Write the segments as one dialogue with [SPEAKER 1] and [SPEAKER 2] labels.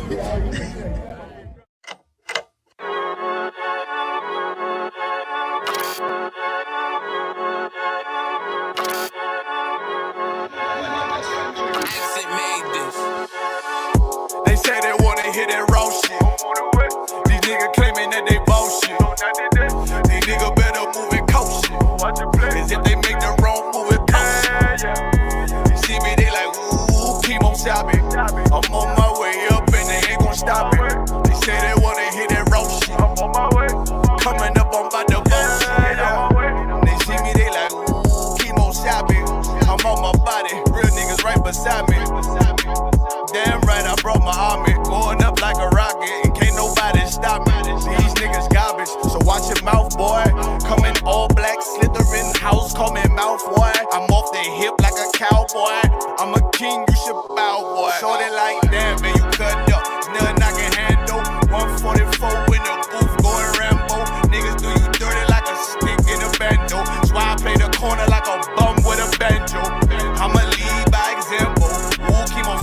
[SPEAKER 1] They say they wanna hear that raw shit. These niggas claiming that they bullshit. These niggas better move and coach shit. Cause if they make the wrong move, it cost. You see me, they like, ooh, chemo shopping. I'm on my way up and they ain't gon' stop it. They say they wanna hear that raw shit. Coming up, I'm about to bullshit. They see me, they like, ooh, chemo shopping. I'm on my body, real niggas right beside me. Damn right, I brought my army, going up like a rocket, and can't nobody stop me. These niggas garbage, so watch your mouth, boy. Coming all black, slithering house, call me mouth, boy. I'm off the hip like a cowboy. I'm a king, you should bow, boy. Shorty like that, man, you cut up. Nothing I can handle. 144 in the booth, going Rambo. Niggas do you dirty like a stick in a bando. That's why I play the corner like a bum with a banjo. I'ma lead by example.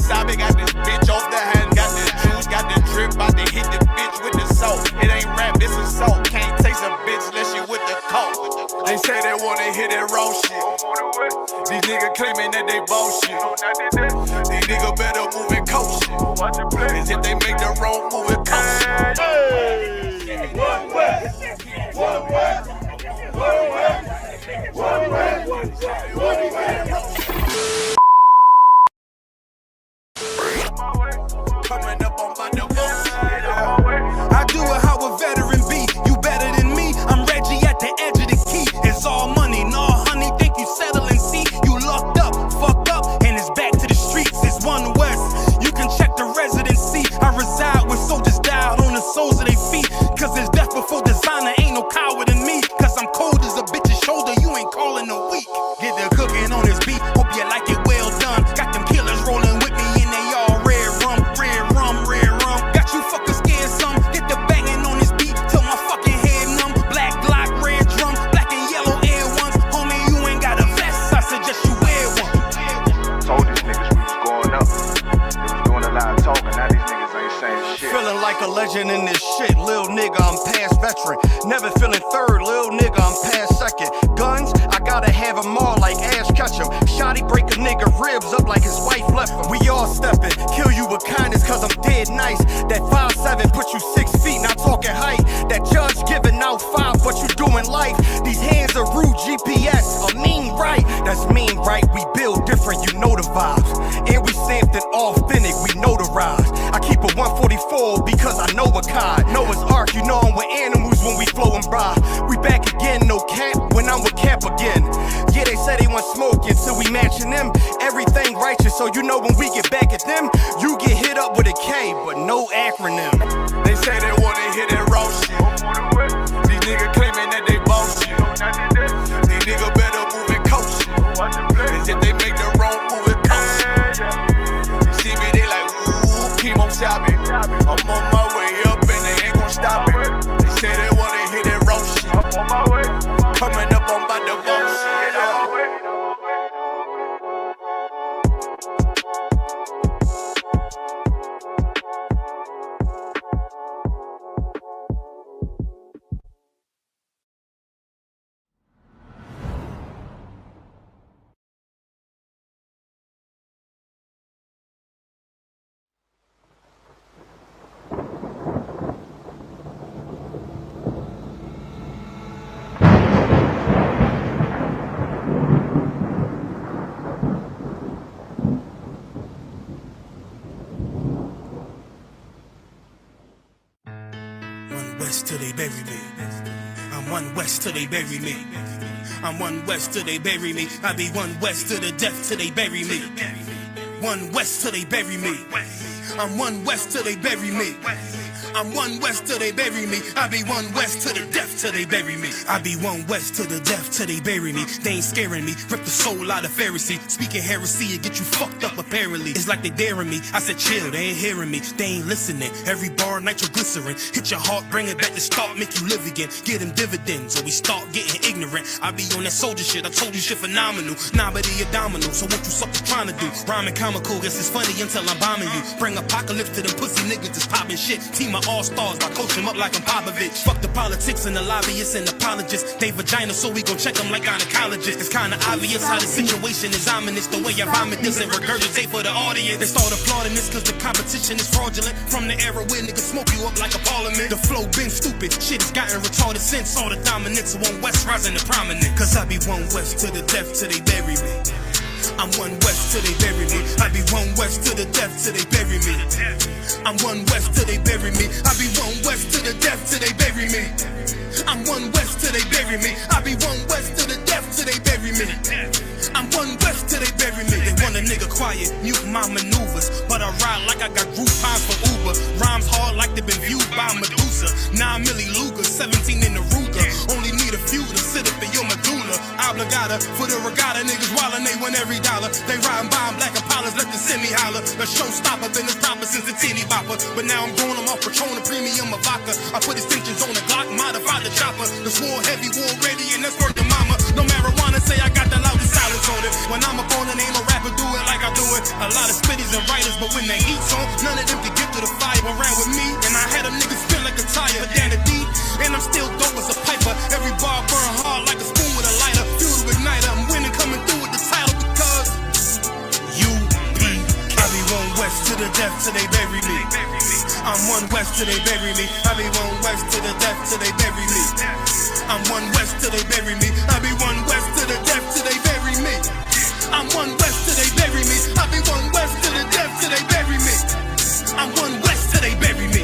[SPEAKER 1] Sabe got this bitch off the hand, got the juice, got the drip, about to hit the bitch with the salt. It ain't rap, it's assault. Can't taste a bitch unless you with the coke. They say they wanna hear that raw shit. These niggas claiming that they bullshit. These niggas better move and coach shit. Cause if they make the wrong move, it cost. Hey. One way, one way, one way, one way, one way. Coming up on my I do it how a veteran be. You better than me. I'm Reggie at the edge of the key. It's all money, no honey. Think you settle and see. You locked up, fucked up, and it's back to the streets. It's One West. You can check the residency. I reside with soldiers died on the soles of their feet. Cause there's death before designer. Ain't no coward in me. Cause I'm cold as a bitch's shoulder. You ain't calling a week. Get the cooking on this beat. Hope you like it well done. Got them killers rolling with me. Like a legend in this shit, lil nigga, I'm past veteran. Never feeling third, lil nigga, I'm past second. Guns, I gotta have them all like Ash Ketchum. Shotty break a nigga ribs up like his wife left him. We all steppin', kill you with kindness cause I'm dead nice. That 5'7" put you 6 feet, not talking height. That judge giving out 5, but you doing life. These hands are rude GPS, a mean right. That's mean right, we build different, you know the vibes. And we stamped it authentic, we notarized. I keep a 144 because I know a God. Noah's Ark, you know I'm with animals when we flowin' by. We back again, no cap, when I'm with Cap again. Yeah, they say they want smoke until we matching them. Everything righteous, so you know when we get back at them, you get hit up with a K, but no acronym. They say they wanna hear that raw shit. These niggas claiming that they bullshit. These niggas better move and coach shit. Cause if they make the wrong move, it cost. You see me, they like, ooh, chemo shopping. I'm on my way up and they ain't gon' stop it. They say they wanna hear that raw shit. Coming up, I'm about to bullshit. Till they bury me. I'm One West till they bury me. I'm One West till they bury me. I be One West to the death till they bury me. One West till they bury me. I'm One West till they bury me. I'm one west till they bury me. I be one west to the death till they bury me. I be one west to the death till they bury me. They ain't scaring me. Rip the soul out of Pharisee. Speaking heresy and get you fucked up apparently. It's like they daring me. I said chill, they ain't hearing me. They ain't listening. Every bar nitroglycerin. Hit your heart, bring it back to start, make you live again. Get them dividends or we start getting ignorant. I be on that soldier shit. I told you shit phenomenal. Nah, but he a domino. So what you suckers trying to do? Rhyming comical. Guess it's funny until I'm bombing you. Bring apocalypse to them pussy niggas that's popping shit. Team of all-stars. I coach them up like I'm Popovich. Fuck the politics and the lobbyists and apologists. They vagina, so we gon' check them like gynecologists. It's kinda obvious how the situation is ominous. The way I vomit this and regurgitate for the audience. They start applauding this cause the competition is fraudulent. From the era where niggas smoke you up like a parliament. The flow been stupid. Shit has gotten retarded since all the dominance of one west rising to prominent. Cause I be one west to the death till they bury me. I'm one west till they bury me. I be one west to the death till they bury me. I'm one west till they bury me. I be one west to the death till they bury me. I'm one west till they bury me. I be one west to the death till they bury me. I'm one west till they bury me. They want a nigga quiet, mute my maneuvers, but I ride like I got Groupons for Uber. Rhymes hard like they been viewed by Medusa. 9 milli Luger, 17 in the Ruger. Only need a few to sit up in your medulla. Obligata for the regatta, niggas wildin', they win every dollar. They riding by in black Impalas, let the semi holler. The showstopper been this proper since the teeny bopper. But now I'm going them off Patron, a premium of vodka. I put extensions on the Glock, modified the chopper. The swore heavy, war ready, and that's worth the mama. No marijuana, say I got the loudest silence on it. When I'm up on it, ain't no rapper do it like I do it. A lot of spitties and writers, but when they eat on, none of them can get to the fire around with me. And I had them niggas spin like a tire, but down the deep. And I'm still dope as a piper. Every bar burn hard like a spoon with a lighter. Fuel to ignite, I'm winning, coming through with the title because U.P.K. I be one west to the death till they bury me. I'm one west till they bury me. I be one west to the death till they bury me. I'm one west till they bury me. I be one west to the death till they bury me. I'm one west till they bury me. I be one west to the death till they bury me. I'm one west till they bury me.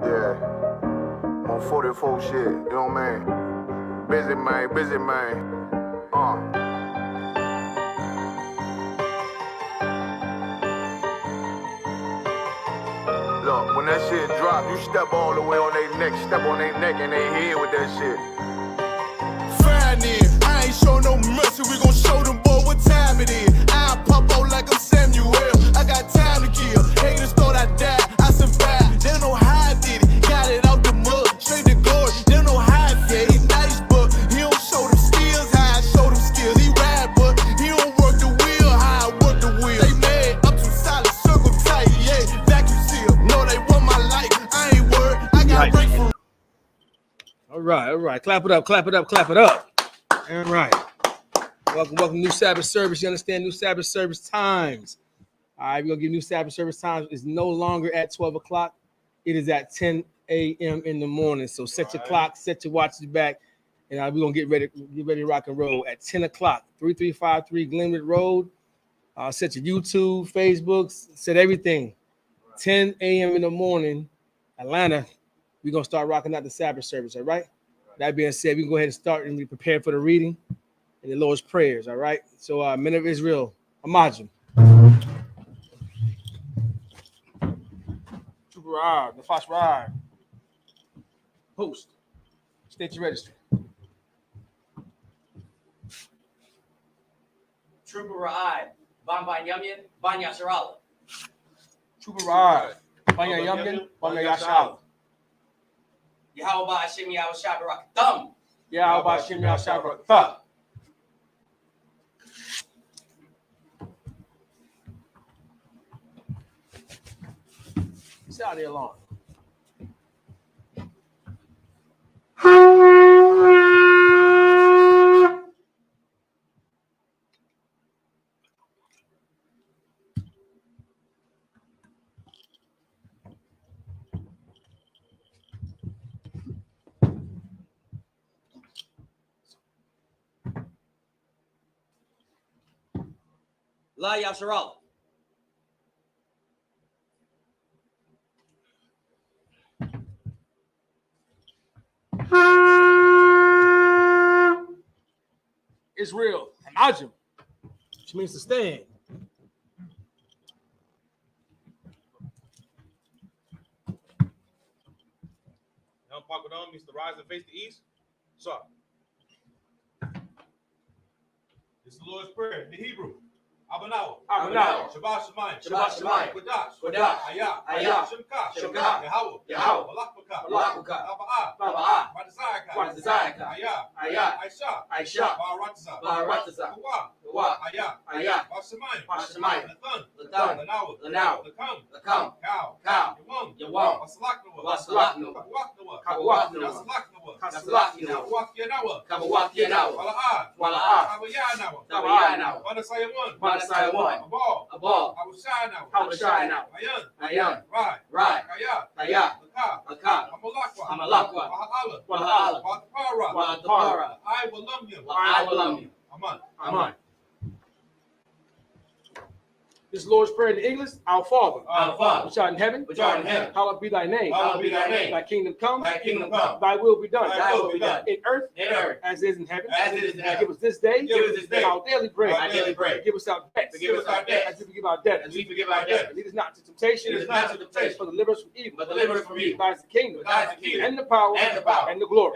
[SPEAKER 2] Yeah, on 44 shit, you know what I mean? Busy man. Look, when that shit drop, you step all the way on their neck, step on their neck and they head with that shit.
[SPEAKER 3] Fine in, I ain't show no mercy, we gon' show them boy what time it is. I pop out like I'm Samuel, I got time to kill. Haters thought I died, I survived. They don't know how I did it, got it out the mud, straight to glory. They don't know how I did it. He nice, but he don't show them skills, how I show them skills. He ride, but he don't work the wheel, how I work the wheel. They mad, I'm too solid, circle tight, yeah, vacuum seal. No, they want my life, I ain't worried, I got break for.
[SPEAKER 4] All right. Clap it up. All right. Welcome. New Sabbath service. You understand? New Sabbath service times. All right, we're going to give new Sabbath service times. It's no longer at 12 o'clock. It is at 10 a.m. in the morning. So set your clock, set your watches back, and we're going to get ready to rock and roll at 10 o'clock, 3353 Glenwood Road. Set your YouTube, Facebook, set everything. 10 a.m. in the morning, Atlanta. We're going to start rocking out the Sabbath service, all right? That being said, we can go ahead and start and be prepared for the reading and the Lord's prayers, all right? So, Men of Israel, Imagine. Chubarad, Nafash Rad. Host. State your registry.
[SPEAKER 5] Chubarad, Bamban Yamyan, Banya Sharala.
[SPEAKER 4] Chubarad, Banya Yamyan, Banya Yashal.
[SPEAKER 5] Yahweh Hashem Yahweh Shabbarak Thumb.
[SPEAKER 4] Yahweh Hashem Yahweh Shabbarak Thumb. Sit out there long.
[SPEAKER 5] La Yasharala.
[SPEAKER 4] Israel, Imagine, which means to stand.
[SPEAKER 6] Yom Pakadam means to rise and face the east. So, this is the Lord's Prayer in the Hebrew. Abanawa. Shabbat Shemayim.
[SPEAKER 5] Shabbat Shemayim.
[SPEAKER 6] Kodash. Ayah. Shimka. Yahweh.
[SPEAKER 5] Malakuka. Baba'ah. Wadazayaka. Ayah. I.S.U.P.K. Baratza. Kawa. Ayah. Bashamayim. Lathan. Lanawa. Lakam. Cow. Yawam. Wasalaknawa. Kawakianawa. Wala'ah. Tabayanawa. Manasaya one. Abal. Hawashayanawa. Ayan. Right. Kaya. Akab. Amalakwa. Wala'ala. Watapara. I will love you. Aman.
[SPEAKER 4] This Lord's Prayer in English. Our Father, which art in heaven, hallowed be thy name. Thy kingdom come. Thy will be done. In earth as it is in heaven. Give us this day our daily bread. Give us our debts as we forgive our debtors. Lead us not to temptation, but deliver us from evil. Thine is the kingdom, and the power, and the glory,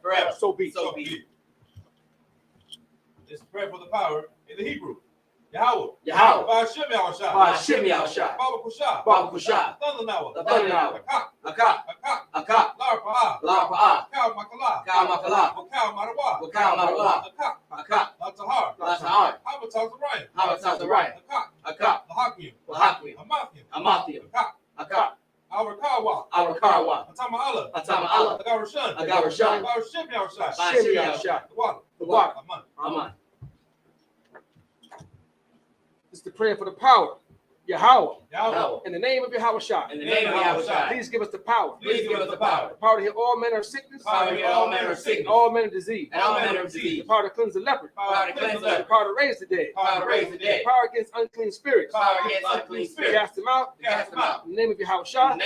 [SPEAKER 4] forever. So be.
[SPEAKER 6] This is prayer for the power in the Hebrew. Yahweh.
[SPEAKER 5] Ba'ashim
[SPEAKER 6] Yahushua.
[SPEAKER 5] Baba Kusha.
[SPEAKER 6] Thundernawa.
[SPEAKER 5] Akak. Larpa'ah.
[SPEAKER 6] Cow Makala.
[SPEAKER 5] Wakal Marawa. Akak. Latahar. Habatazariah. Akak. Lahakim. Amathium. Akak.
[SPEAKER 6] Our Kawa.
[SPEAKER 5] Atama Allah. Agarashan.
[SPEAKER 6] Ba'ashim Yahushua.
[SPEAKER 5] The water. Aman.
[SPEAKER 4] This is the prayer for the power. Yahweh.
[SPEAKER 6] Yahweh.
[SPEAKER 4] In the name of Yahushua. Please give us the power. The power to heal all manner of sickness. All manner of disease. The power to cleanse the leper. The power to raise the dead. The power against unclean spirits. Cast them out. In the name of Yahushua.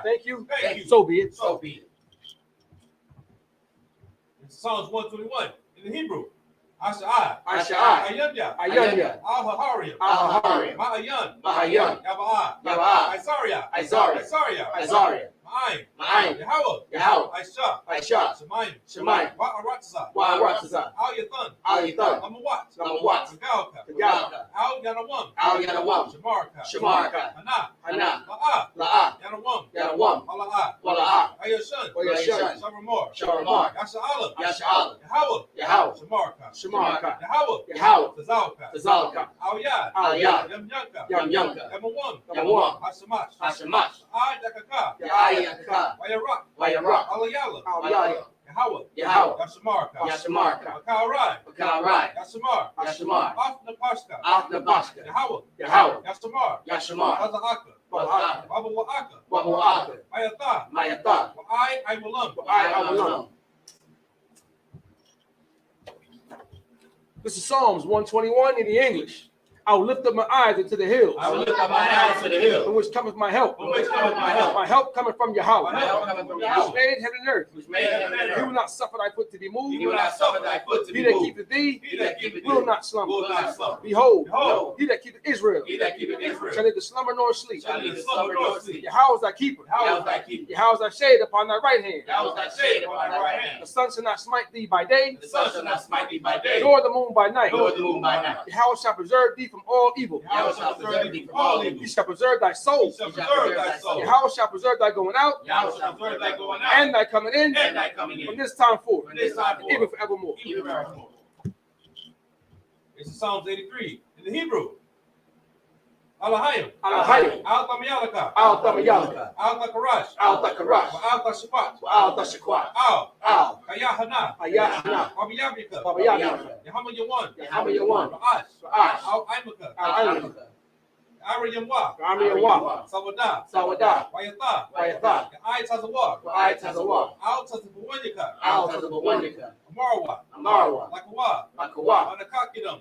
[SPEAKER 4] Thank you. So be it.
[SPEAKER 6] It's Psalms 121 in the Hebrew. Asha'ai. Ayanya. Al-Hahariam. Ma'ayan. Yaba'ah. Isariah. Ma'ayin. Yahweh. I.S.U.P.K. Shemayim. Wa'aratza. Al-Yathan. Amawat. Kagauka. Al-Yanawam. Shamarka. Hana. La'ah. Yanawam. Wala'ah. Ayashan. Sharamar. Yasha'ala. Yahweh. Shamarka. Yahweh. Tazalka. Al-Yad. Yamyanka. Yamawam. Hashamash. Ayakaka. Wayarak. Alayala. Yahweh. Yashamarka. Wakaurai. Yashamar. Afnapashka. Yahweh. Yashamar. Azahaka. Wabu'aka. Mayatha. I will love.
[SPEAKER 4] This is Psalms 121 in the English. I will lift up my eyes into the hills. From which cometh my help. My help cometh from Yahweh. Which made heaven and earth. He will not suffer thy foot to be moved. He that keepeth thee will not slumber. Behold, he that keepeth Israel shall neither slumber nor sleep. Yahweh is thy keeper. Yahweh is thy shade upon thy right hand. The sun shall not smite thee by day, nor the moon by night. Yahweh shall preserve thee from all evil. He shall preserve thy soul. Yahweh shall preserve thy going out and thy coming in from this time forth, even forevermore.
[SPEAKER 6] This is Psalms 83 in the Hebrew. Alahayim. Al-Tamayalaka. Al-Takarash. Al-Tashaqat. Yahanna. Yahanna. Yahaman. Al-I.S.U.P.K. Ariyamwa. Sawada. Wayatha. I.S.U.P.K. Al-Tazabawanyaka. Amarwa. Lakawa.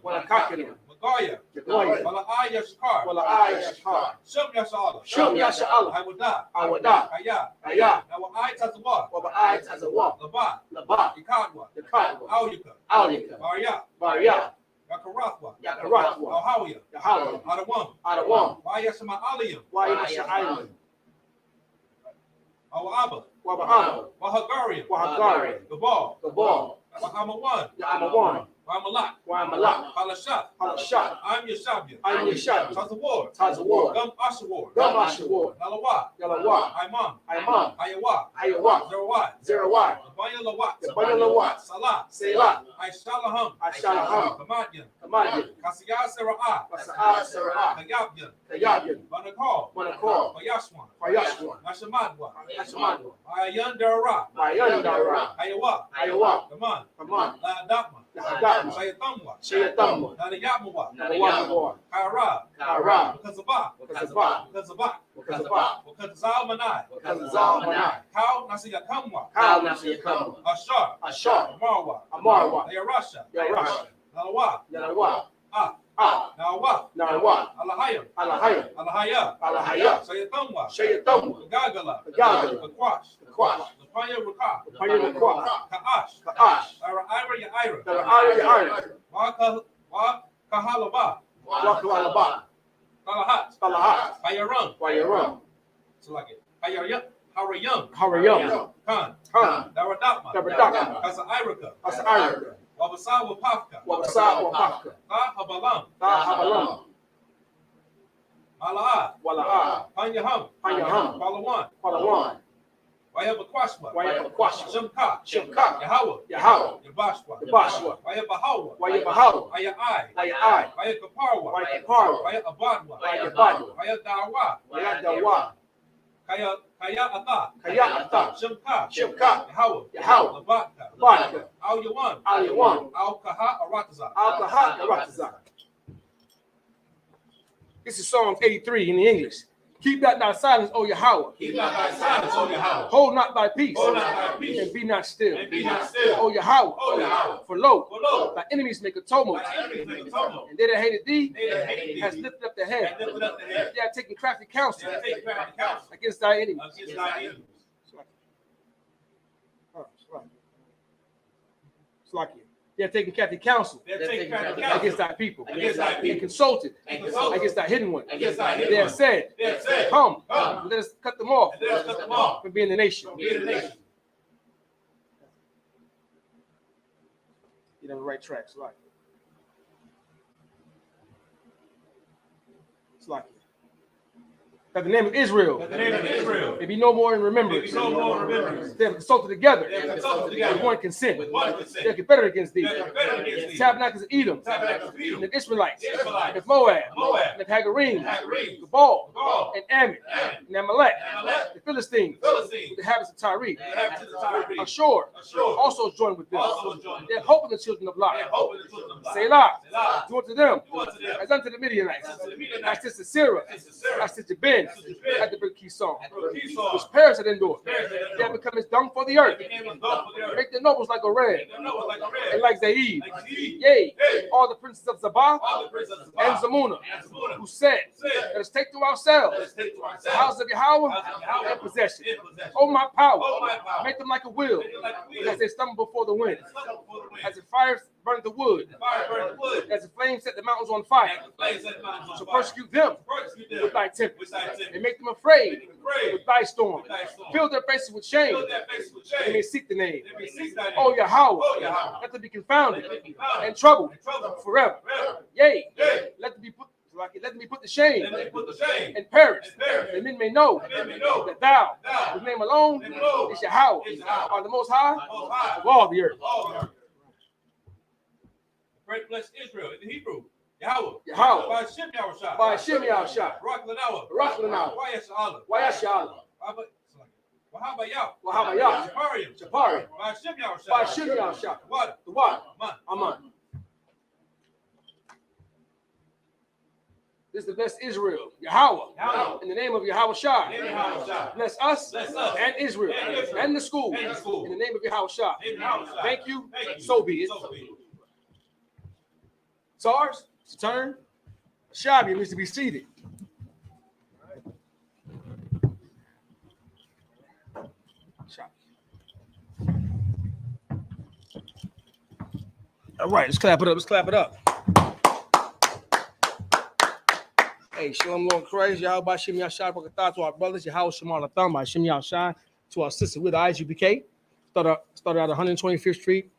[SPEAKER 6] Wanakakidam.
[SPEAKER 5] Goya.
[SPEAKER 4] Goya.
[SPEAKER 5] Wala I.S.U.K.
[SPEAKER 4] Wala I.S.U.P.K.
[SPEAKER 5] Shum Yashala.
[SPEAKER 4] Shum Yashala.
[SPEAKER 5] I would die.
[SPEAKER 4] I would die.
[SPEAKER 5] Kaya.
[SPEAKER 4] Kaya.
[SPEAKER 5] Now I Tazawah.
[SPEAKER 4] Waba I Tazawah.
[SPEAKER 5] Laba.
[SPEAKER 4] Laba.
[SPEAKER 5] Ikadwa.
[SPEAKER 4] Yakadwa.
[SPEAKER 5] Auyuka.
[SPEAKER 4] Auyuka.
[SPEAKER 5] Barya.
[SPEAKER 4] Barya.
[SPEAKER 5] Yakarathwa.
[SPEAKER 4] Yakarathwa.
[SPEAKER 5] Alhawiya.
[SPEAKER 4] Yahanna.
[SPEAKER 5] Adawam.
[SPEAKER 4] Adawam.
[SPEAKER 5] Wayashama Aliyam.
[SPEAKER 4] Wayasha.
[SPEAKER 5] Awaba.
[SPEAKER 4] Waba Abba.
[SPEAKER 5] Wahagarian.
[SPEAKER 4] Wahagarian.
[SPEAKER 5] Gabal.
[SPEAKER 4] Gabal.
[SPEAKER 5] Wahamawan.
[SPEAKER 4] Yamawan.
[SPEAKER 5] Wamalak.
[SPEAKER 4] Wamalak.
[SPEAKER 5] Halashat.
[SPEAKER 4] Halashat.
[SPEAKER 5] I'm your Shabia.
[SPEAKER 4] I'm your Shabia.
[SPEAKER 5] Tazawar.
[SPEAKER 4] Tazawar.
[SPEAKER 5] Gum Ashawar.
[SPEAKER 4] Gum Ashawar.
[SPEAKER 5] Nalawa.
[SPEAKER 4] Yalawa.
[SPEAKER 5] Imam.
[SPEAKER 4] Imam.
[SPEAKER 5] Ayawa.
[SPEAKER 4] Ayawa.
[SPEAKER 5] Zerawat.
[SPEAKER 4] Zerawat.
[SPEAKER 5] Abaya Lawat.
[SPEAKER 4] Abaya Lawat.
[SPEAKER 5] Salah.
[SPEAKER 4] Selah.
[SPEAKER 5] I.S.H.A.L.A.M.
[SPEAKER 4] I.S.H.A.L.A.M.
[SPEAKER 5] Kamadyan.
[SPEAKER 4] Kamadyan.
[SPEAKER 5] Kasiyah Sarah.
[SPEAKER 4] Wasa'a Sarah.
[SPEAKER 5] Kayabyan.
[SPEAKER 4] Kayabyan.
[SPEAKER 5] Banakal.
[SPEAKER 4] Wanakal.
[SPEAKER 5] Bayashwan.
[SPEAKER 4] Fayashwan.
[SPEAKER 5] Nashamadwa.
[SPEAKER 4] Ashamadwa.
[SPEAKER 5] Ayan Dara.
[SPEAKER 4] Mayan Dara.
[SPEAKER 5] Ayawa.
[SPEAKER 4] Ayawa.
[SPEAKER 5] Come on.
[SPEAKER 4] Come on.
[SPEAKER 5] La Adakma.
[SPEAKER 4] Yahadatma.
[SPEAKER 5] Sayatamwa.
[SPEAKER 4] Shayatamwa.
[SPEAKER 5] Nanayamawa.
[SPEAKER 4] Nawamawa.
[SPEAKER 5] Kara.
[SPEAKER 4] Kara.
[SPEAKER 5] Kazaba.
[SPEAKER 4] Kazaba.
[SPEAKER 5] Kazaba.
[SPEAKER 4] Kazaba.
[SPEAKER 5] Kazalmanai.
[SPEAKER 4] Kazalmanai.
[SPEAKER 5] Kau Nasiyakamwa.
[SPEAKER 4] Kal Nasiyakamwa.
[SPEAKER 5] Ashar.
[SPEAKER 4] Ashar.
[SPEAKER 5] Amarwa.
[SPEAKER 4] Amarwa.
[SPEAKER 5] Ayarasha.
[SPEAKER 4] Yarasha.
[SPEAKER 5] Nalawa.
[SPEAKER 4] Yalawa.
[SPEAKER 5] Ah.
[SPEAKER 4] Ah.
[SPEAKER 5] Nawa.
[SPEAKER 4] Nawa.
[SPEAKER 5] Alahayam.
[SPEAKER 4] Alahaya.
[SPEAKER 5] Alahaya.
[SPEAKER 4] Alahaya.
[SPEAKER 5] Sayatamwa.
[SPEAKER 4] Shayatamwa.
[SPEAKER 5] Gagala.
[SPEAKER 4] Gagala.
[SPEAKER 5] Kakwash.
[SPEAKER 4] Kakwash.
[SPEAKER 5] Lapaya Ruka.
[SPEAKER 4] Payana Kwa.
[SPEAKER 5] Kaash.
[SPEAKER 4] Kaash.
[SPEAKER 5] Ira Yaira.
[SPEAKER 4] Ira.
[SPEAKER 5] Wa Kahalaba.
[SPEAKER 4] Wakalaba.
[SPEAKER 5] Talahat.
[SPEAKER 4] Talahat.
[SPEAKER 5] Ayarum.
[SPEAKER 4] Wayarum.
[SPEAKER 5] Selagi. Harayum.
[SPEAKER 4] Harayum.
[SPEAKER 5] Khan.
[SPEAKER 4] Khan.
[SPEAKER 5] Daradakma.
[SPEAKER 4] Daradakma.
[SPEAKER 5] Kasa Irika.
[SPEAKER 4] Asa Irika.
[SPEAKER 5] Wabasawa Pafka.
[SPEAKER 4] Wabasawa Pafka.
[SPEAKER 5] Ta Habalam.
[SPEAKER 4] Ta Habalam.
[SPEAKER 5] Mala'a.
[SPEAKER 4] Wala'a.
[SPEAKER 5] Panyaham.
[SPEAKER 4] Panyaham.
[SPEAKER 5] Palawan.
[SPEAKER 4] Palawan.
[SPEAKER 5] Wayabakwashwa.
[SPEAKER 4] Wayabakwashwa.
[SPEAKER 5] Shimka.
[SPEAKER 4] Shimka.
[SPEAKER 5] Yahawa.
[SPEAKER 4] Yahawa.
[SPEAKER 5] Yabashwa.
[SPEAKER 4] Yabashwa.
[SPEAKER 5] Wayabahawa.
[SPEAKER 4] Wayabahawa.
[SPEAKER 5] Ayai.
[SPEAKER 4] Ayai.
[SPEAKER 5] Wayakaparwa.
[SPEAKER 4] Wayakaparwa.
[SPEAKER 5] Wayabadwa.
[SPEAKER 4] Wayabadwa.
[SPEAKER 5] Wayadawa.
[SPEAKER 4] Wayadawa.
[SPEAKER 5] Kaya Ata.
[SPEAKER 4] Kaya Ata.
[SPEAKER 5] Shimka.
[SPEAKER 4] Shimka.
[SPEAKER 5] Yahawa.
[SPEAKER 4] Yahawa.
[SPEAKER 5] Labatka.
[SPEAKER 4] Labatka.
[SPEAKER 5] Al Yawan.
[SPEAKER 4] Al Yawan.
[SPEAKER 5] Al Kaha Arataza.
[SPEAKER 4] Al Kaha Arataza. This is Psalm 83 in the English. Keep not thy silence, O Yahweh.
[SPEAKER 5] Keep not thy silence, O Yahweh.
[SPEAKER 4] Hold not thy peace.
[SPEAKER 5] Hold not thy peace.
[SPEAKER 4] And be not still.
[SPEAKER 5] And be not still.
[SPEAKER 4] O Yahweh.
[SPEAKER 5] O Yahweh.
[SPEAKER 4] For lo,
[SPEAKER 5] For lo,
[SPEAKER 4] thy enemies make a tumult.
[SPEAKER 5] thy enemies make a tumult.
[SPEAKER 4] And they that hated thee
[SPEAKER 5] They that hated thee
[SPEAKER 4] has lifted up their head.
[SPEAKER 5] has lifted up the head.
[SPEAKER 4] They are taking crafty counsel
[SPEAKER 5] They have taken crafty counsel
[SPEAKER 4] against thy enemies.
[SPEAKER 5] against thy enemies.
[SPEAKER 4] They are taking crafty counsel
[SPEAKER 5] They have taken crafty
[SPEAKER 4] against
[SPEAKER 5] counsel
[SPEAKER 4] thy people.
[SPEAKER 5] against thy
[SPEAKER 4] And
[SPEAKER 5] people.
[SPEAKER 4] consulted
[SPEAKER 5] And consulted
[SPEAKER 4] against thy hidden one.
[SPEAKER 5] against thy hidden
[SPEAKER 4] They have
[SPEAKER 5] one.
[SPEAKER 4] said,
[SPEAKER 5] They have said,
[SPEAKER 4] Come,
[SPEAKER 5] Come,
[SPEAKER 4] let us cut them off
[SPEAKER 5] and let us cut them off
[SPEAKER 4] from being the nation.
[SPEAKER 5] from being a nation.
[SPEAKER 4] You're on the right track. It's like that the name of Israel
[SPEAKER 5] That the name of Israel
[SPEAKER 4] may be no more in
[SPEAKER 5] may
[SPEAKER 4] remembrance.
[SPEAKER 5] be no more in remembrance.
[SPEAKER 4] They have consulted together
[SPEAKER 5] They have consulted
[SPEAKER 4] with
[SPEAKER 5] together
[SPEAKER 4] one consent.
[SPEAKER 5] with one
[SPEAKER 4] They
[SPEAKER 5] consent.
[SPEAKER 4] are better against thee.
[SPEAKER 5] They are better against thee.
[SPEAKER 4] Tabernacles of Edom,
[SPEAKER 5] Tabernacles of Edom,
[SPEAKER 4] and the Israelites,
[SPEAKER 5] Israelites,
[SPEAKER 4] and of Moab,
[SPEAKER 5] Moab,
[SPEAKER 4] and of Hagarim,
[SPEAKER 5] and Hagarim,
[SPEAKER 4] Gabal,
[SPEAKER 5] Gabal,
[SPEAKER 4] and Ammon,
[SPEAKER 5] Ammon,
[SPEAKER 4] and Amalek,
[SPEAKER 5] and Amalek,
[SPEAKER 4] the Philistines,
[SPEAKER 5] Philistines,
[SPEAKER 4] the inhabitants of Tyre,
[SPEAKER 5] the inhabitants of Tyre,
[SPEAKER 4] ashore,
[SPEAKER 5] ashore,
[SPEAKER 4] also joined with them.
[SPEAKER 5] also joined
[SPEAKER 4] They
[SPEAKER 5] with
[SPEAKER 4] have hope in the children of Lot.
[SPEAKER 5] They have hope in the children of God.
[SPEAKER 4] Selah,
[SPEAKER 5] Selah,
[SPEAKER 4] do unto them
[SPEAKER 5] do unto them
[SPEAKER 4] as unto the Midianites,
[SPEAKER 5] as unto the Midianites,
[SPEAKER 4] as to Sisera,
[SPEAKER 5] as to Sisera,
[SPEAKER 4] as to Jabin,
[SPEAKER 5] as to Jabin,
[SPEAKER 4] at the Berkisah,
[SPEAKER 5] at the Berkisah,
[SPEAKER 4] which perished at Endor.
[SPEAKER 5] perished at Endor.
[SPEAKER 4] They have become as dung for the earth.
[SPEAKER 5] They became as dung for the earth.
[SPEAKER 4] Make their nobles like a red,
[SPEAKER 5] Make them know like a red,
[SPEAKER 4] and like Zaid.
[SPEAKER 5] like Zee.
[SPEAKER 4] Yea,
[SPEAKER 5] Yea,
[SPEAKER 4] all the princes of Zabah
[SPEAKER 5] all the princes of
[SPEAKER 4] and
[SPEAKER 5] Sabbath
[SPEAKER 4] Zamuna,
[SPEAKER 5] and Zamuna,
[SPEAKER 4] who said,
[SPEAKER 5] said,
[SPEAKER 4] let us take to ourselves
[SPEAKER 5] let us take to
[SPEAKER 4] the
[SPEAKER 5] ourselves
[SPEAKER 4] house of Yahweh
[SPEAKER 5] house of Yahweh
[SPEAKER 4] and possession.
[SPEAKER 5] in possession.
[SPEAKER 4] Oh, my power,
[SPEAKER 5] Oh, my power,
[SPEAKER 4] make them like a wheel,
[SPEAKER 5] make them like a wheel,
[SPEAKER 4] as they stumble before the wind.
[SPEAKER 5] and stumble before the wind.
[SPEAKER 4] As the fire burneth the wood,
[SPEAKER 5] The fire burned the wood,
[SPEAKER 4] as the flames set the mountains on fire.
[SPEAKER 5] and the flames set the mountains on
[SPEAKER 4] So
[SPEAKER 5] fire.
[SPEAKER 4] persecute them
[SPEAKER 5] Persecute them
[SPEAKER 4] with thy temper,
[SPEAKER 5] with thy temper.
[SPEAKER 4] and make them afraid
[SPEAKER 5] Make them afraid
[SPEAKER 4] with thy storm.
[SPEAKER 5] with thy storm.
[SPEAKER 4] Fill their faces with shame,
[SPEAKER 5] Fill their faces with
[SPEAKER 4] they may
[SPEAKER 5] shame.
[SPEAKER 4] seek the name.
[SPEAKER 5] They may seek thy name.
[SPEAKER 4] Oh, Yahweh,
[SPEAKER 5] Oh, Yahweh,
[SPEAKER 4] let them be confounded
[SPEAKER 5] let them be found
[SPEAKER 4] and troubled
[SPEAKER 5] and troubled
[SPEAKER 4] forever.
[SPEAKER 5] forever.
[SPEAKER 4] Yea,
[SPEAKER 5] Yea,
[SPEAKER 4] let them be put to shame
[SPEAKER 5] let them put to shame
[SPEAKER 4] and perish,
[SPEAKER 5] and perish.
[SPEAKER 4] that men may know
[SPEAKER 5] That men may know
[SPEAKER 4] that thou,
[SPEAKER 5] thou,
[SPEAKER 4] whose name alone
[SPEAKER 5] name alone,
[SPEAKER 4] is Yahweh,
[SPEAKER 5] is Yahweh,
[SPEAKER 4] are the most high
[SPEAKER 5] most high
[SPEAKER 4] of all the earth.
[SPEAKER 5] of all the earth. Great bless Israel in the Hebrew. Yahweh.
[SPEAKER 4] Yahweh.
[SPEAKER 5] By Shem Yahushua.
[SPEAKER 4] By Shem Yahushua.
[SPEAKER 5] Barak Lanawa.
[SPEAKER 4] Barak Lanawa.
[SPEAKER 5] Wayashala.
[SPEAKER 4] Wayashala.
[SPEAKER 5] Wahabayah.
[SPEAKER 4] Wahabayah.
[SPEAKER 5] Japarium.
[SPEAKER 4] Japarium.
[SPEAKER 5] By Shem Yahushua.
[SPEAKER 4] By Shem Yahushua.
[SPEAKER 5] Water.
[SPEAKER 4] The water.
[SPEAKER 5] Aman.
[SPEAKER 4] Aman. This is the best Israel, Yahweh,
[SPEAKER 5] Yahweh.
[SPEAKER 4] in the name of Yahweh Shah.
[SPEAKER 5] Name of Yahushua.
[SPEAKER 4] Bless us,
[SPEAKER 5] Bless us.
[SPEAKER 4] and Israel,
[SPEAKER 5] And Israel.
[SPEAKER 4] and the school,
[SPEAKER 5] And the school.
[SPEAKER 4] in the name of Yahweh Shah.
[SPEAKER 5] Name of Yahushua.
[SPEAKER 4] Thank you.
[SPEAKER 5] Thank you.
[SPEAKER 4] So be it.
[SPEAKER 5] So be it.
[SPEAKER 4] SARS. It's turn. Shabby needs to be seated. All right, let's clap it up. Let's clap it up. Hey, Shalom, Lord Christ. Yahweh Shem Yashai Bakatah to our brothers. Yahweh Shemar Latham by Shem Yashai to our sister with the I.S.U.P.K. Started out 125th Street,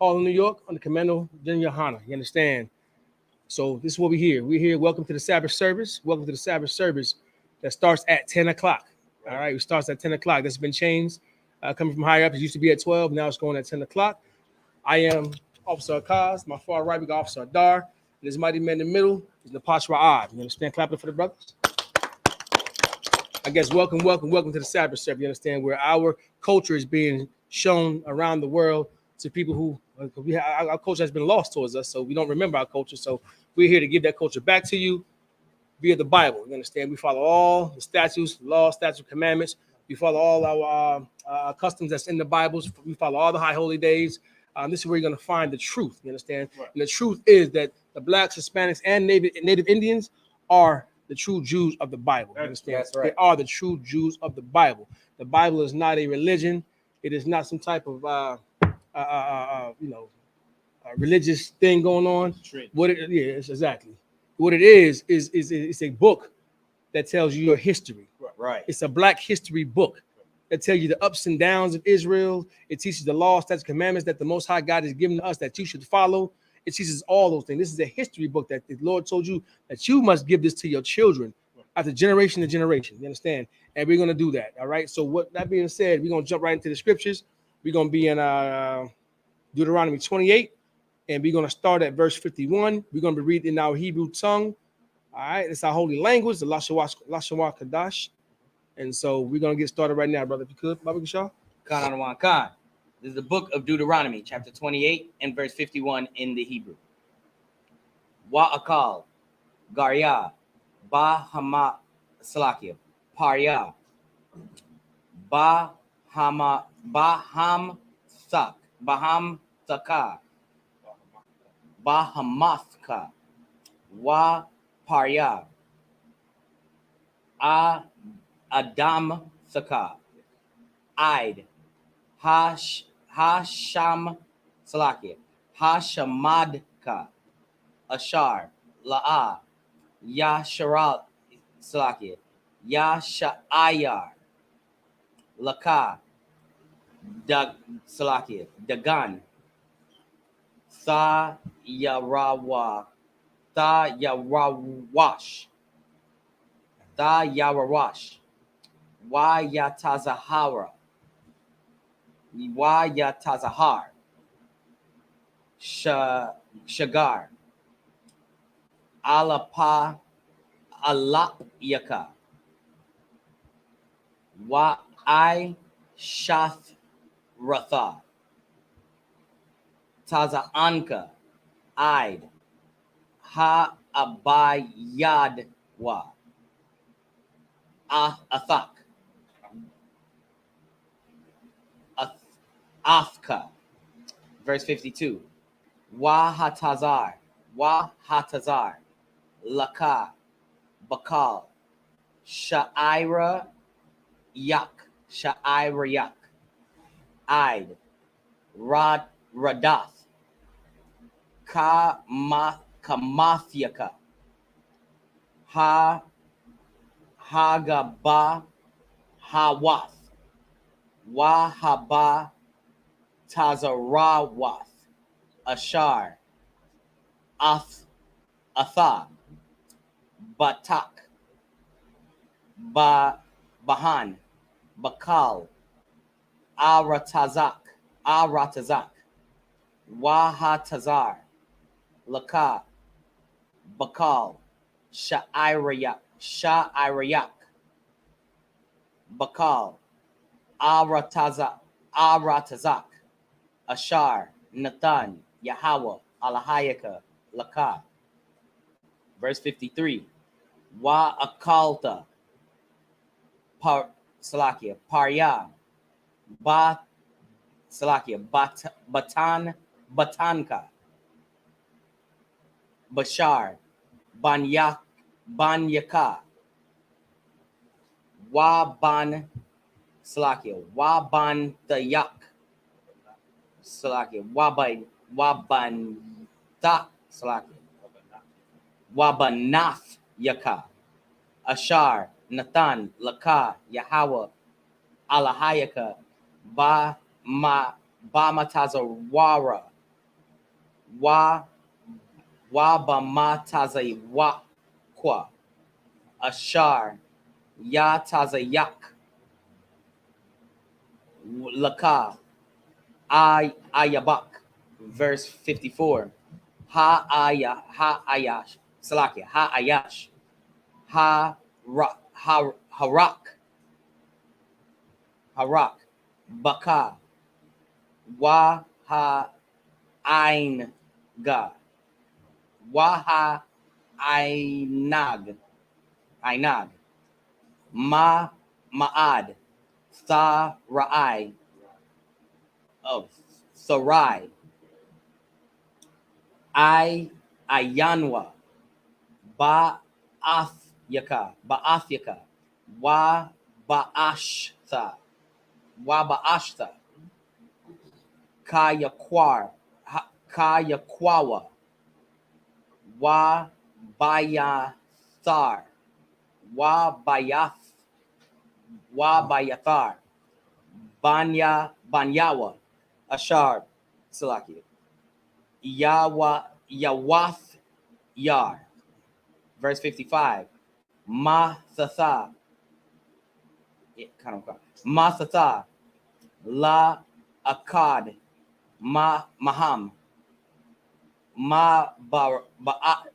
[SPEAKER 4] Harlem, New York, under Commando General Yahanna. You understand? So this is what we hear. We're here. Welcome to the Sabbath service. Welcome to the Sabbath service that starts at 10 o'clock. All right, it starts at 10 o'clock. That's been changed. Coming from higher up, it used to be at 12. Now it's going at 10 o'clock. I am Officer Akaz. My far right, we got Officer Adar. And this mighty man in the middle is the Pashra Ad. You understand? Clapping for the brothers. I guess welcome to the Sabbath service. You understand? Where our culture is being shown around the world to people who our culture has been lost towards us, so we don't remember our culture. So we're here to give that culture back to you via the Bible. You understand? We follow all the statutes, laws, statutes, commandments. We follow all our customs that's in the Bibles. We follow all the high holy days. This is where you're going to find the truth. You understand? Right. And the truth is that the blacks, Hispanics, and Native Indians are the true Jews of the Bible. You understand? That's right. They are the true Jews of the Bible. The Bible is not a religion. It is not some type of religious thing going on. What it is exactly. What it is it's a book that tells you your history. Right. It's a black history book that tells you the ups and downs of Israel. It teaches the laws, statutes, commandments that the Most High God has given to us that you should follow. It teaches all those things. This is a history book that the Lord told you that you must give this to your children after generation to generation. You understand? And we're going to do that. All right. So what that being said, we're going to jump right into the scriptures. We're going to be in Deuteronomy 28, and we're going to start at verse 51. We're going to be reading in our Hebrew tongue. All right. It's our holy language, the Lashawah Kadash. And so we're going to get started right now, brother. If you could, Baba Gishah.
[SPEAKER 7] Khan. This is the book of Deuteronomy, chapter 28 and verse 51 in the Hebrew. Wa'akal, Garya, Bahama Salakia, Parya, Baham Saka, Bahamaska, Wa Parya, Adam Saka, Id, Hasham Salakia, Hashamadka, Ashar, La'a, Yasharal Salakia, Yasha'ayar, Laka, Salakia, Dagan, Yarawash, Wayatazahara, Wayatazahar, Shagar, Alapyaka, Shathratha, Tazaanka, Id, Abayadwa, Athak, Afka. Verse 52. Wahatazar, Laka, Bakal, Sha'ira Yak, Id, Radath, Kamathyaka, Hagaba, Hawath, Wahaba, Tazarawath, Ashar, Atha, Batak, Bahan, Bakal, Aratazak, Wahatazar, Laka, Bakal, Sha'irayak, Bakal, Aratazak, Ashar, Nathan, Yahweh, Alahayaka, Laka. Verse 53. Akalta, Parya, Batanka, Bashar, Banyaka, Waban Salakia, Wabantayak, Salakia, Wabanta Salakia, Wabanath Yaka, Ashar, Nathan, Laka, Yahweh, Alahayaka, Bamatazawara, Wabamatazawakwa, Ashar, Yatazayak, Laka, Ayabak, verse 54. Ha-ayash, Salakia, Ha-ayash, Harak, Baka, Waha-ainga, Waha-ainag, Ma'ad, Sarai, Sarai, Ayanwa, Ba'athyaka, Ba'ashta, Kayakwawa, Wabayathar, Wabayathar, Banyawa, Ashar, Salakia, Yawath Yar, verse 55. Mathatha, Mathatha, La Akkad, Maham,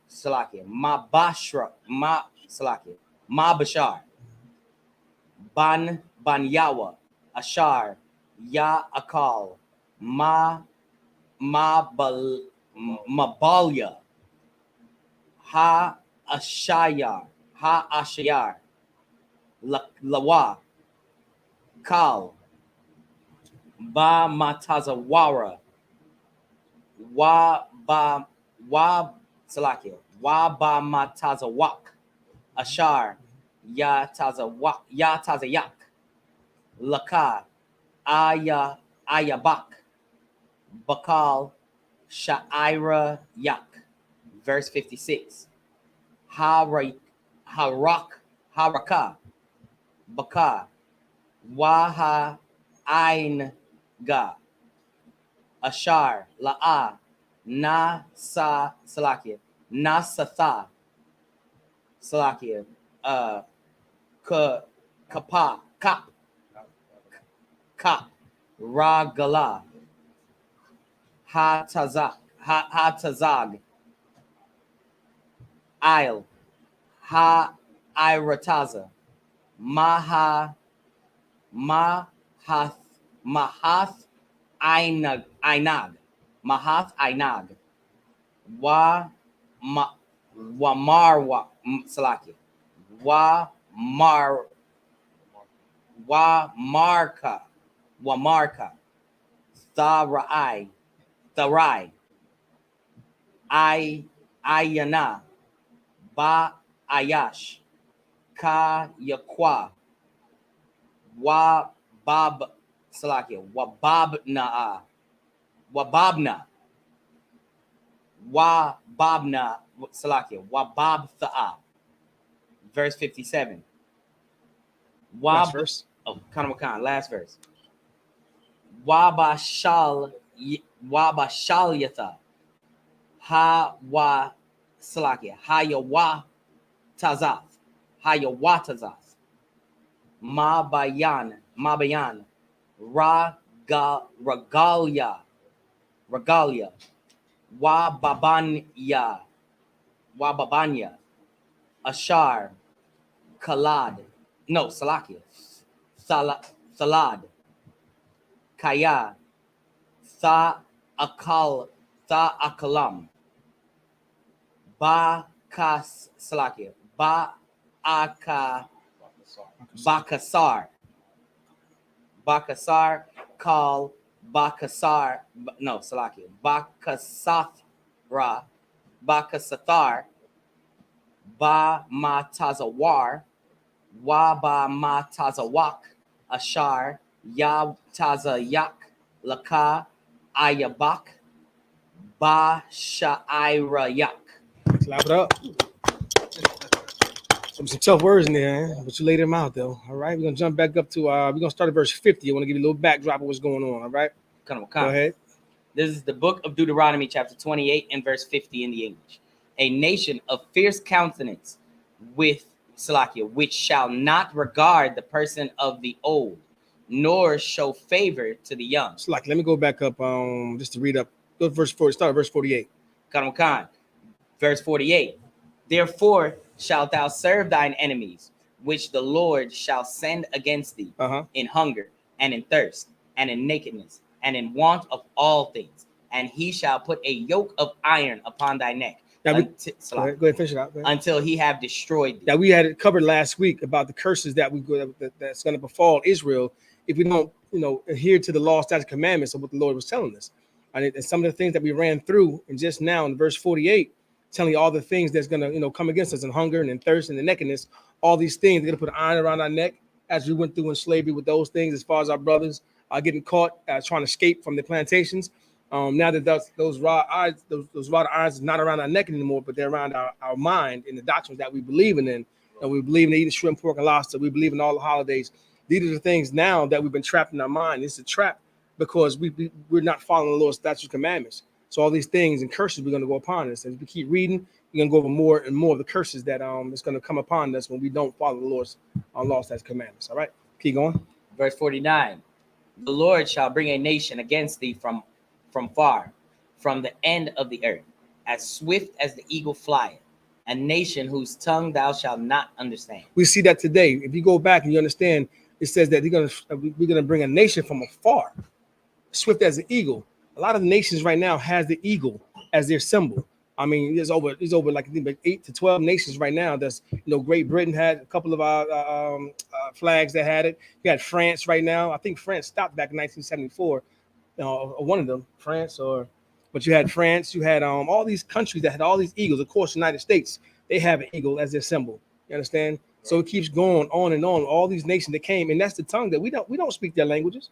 [SPEAKER 7] Salakia, Salakia, Bashar, Banyawa, Ashar, Ya Akal, Mabalya, Ha-Ashayar, Lawa, Kal, Bamatazawara, Salakia, Wabamatazawak, Ashar, Yatazayak, Laka, Ayabak, Bakal, Sha'ira Yak, verse 56. Haraka, Baka, Waha Ainga, Ashar, La'a, Salakia, Nasatha, Salakia, Kap, Ragala, Hatazag, Isle, Irataza, Mahath Ainag, Wamarwa, Salakia, Wamarka, Tharai, Ayana, Ayash, Yakwa, Salakia, Wababna, Salakia, Wababtha'a, verse 57.
[SPEAKER 4] Last verse.
[SPEAKER 7] Last verse. Wabashalyatha, Salakia, Hayawatazath, Mabayan, Regalia, Wababanya, Ashar, Salakia, Salad, Kaya, Akalam, Salakia, Bakasar, Salakia, Bakasathra, Bakasathar, Ba Matazawar, Wa Ba Matazawak, Ashar, Ya Tazayak, Laka, Ayabak, Ba Sha'irayak.
[SPEAKER 4] Clap it up. Some tough words in there, man, but you laid them out though. All right, we're gonna jump back up to we're gonna start at verse 50. I want to give you a little backdrop of what's going on. All right, go ahead.
[SPEAKER 7] This is the book of Deuteronomy, chapter 28 and verse 50 in the English. A nation of fierce countenance with Salakia, which shall not regard the person of the old, nor show favor to the young.
[SPEAKER 4] Salakia, let me go back up just to read up. Go to verse 40. Start at verse 48.
[SPEAKER 7] Verse 48. Therefore shalt thou serve thine enemies, which the Lord shall send against thee in hunger and in thirst and in nakedness and in want of all things, and he shall put a yoke of iron upon thy neck.
[SPEAKER 4] Now go ahead, finish it out.
[SPEAKER 7] Until he have destroyed thee.
[SPEAKER 4] Now we had it covered last week about the curses that's going to befall Israel if we don't, adhere to the law, statutes, commandments of what the Lord was telling us. And some of the things that we ran through, and just now in verse 48, telling you all the things that's going to, come against us in hunger and in thirst and in nakedness. All these things, they're going to put iron around our neck as we went through in slavery with those things. As far as our brothers are getting caught trying to escape from the plantations. Now that those rod irons is not around our neck anymore, but they're around our mind in the doctrines that we believe in. And we believe in eating shrimp, pork, and lobster. We believe in all the holidays. These are the things now that we've been trapped in our mind. It's a trap because we're not following the Lord's statutes, commandments. So all these things and curses we're going to go upon us. As we keep reading, we're going to go over more and more of the curses that is going to come upon us when we don't follow the Lord's law, statutes, commandments. All right, keep going.
[SPEAKER 7] Verse 49. The Lord shall bring a nation against thee from far, from the end of the earth, as swift as the eagle flieth, a nation whose tongue thou shalt not understand.
[SPEAKER 4] We see that today. If you go back and you understand, it says that we're going to bring a nation from afar, swift as an eagle. A lot of nations right now has the eagle as their symbol. I mean, there's over like 8 to 12 nations right now. That's Great Britain had a couple of our flags that had it. You had France right now. I think France stopped back in 1974. One of them, France, but you had France. You had all these countries that had all these eagles. Of course, United States, they have an eagle as their symbol. You understand? So it keeps going on and on. All these nations that came, and that's the tongue that we don't speak their languages.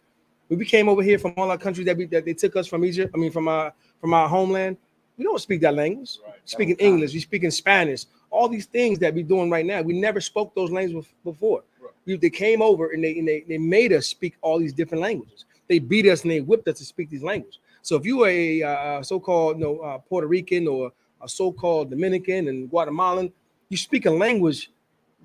[SPEAKER 4] We came over here from all our countries that they took us from Egypt. I mean, from our homeland. We don't speak that language. Right. We speak in English. We speak in Spanish. All these things that we're doing right now, we never spoke those languages before. Right. They came over and they made us speak all these different languages. They beat us and they whipped us to speak these languages. So if you were a so-called Puerto Rican or a so-called Dominican and Guatemalan, you speak a language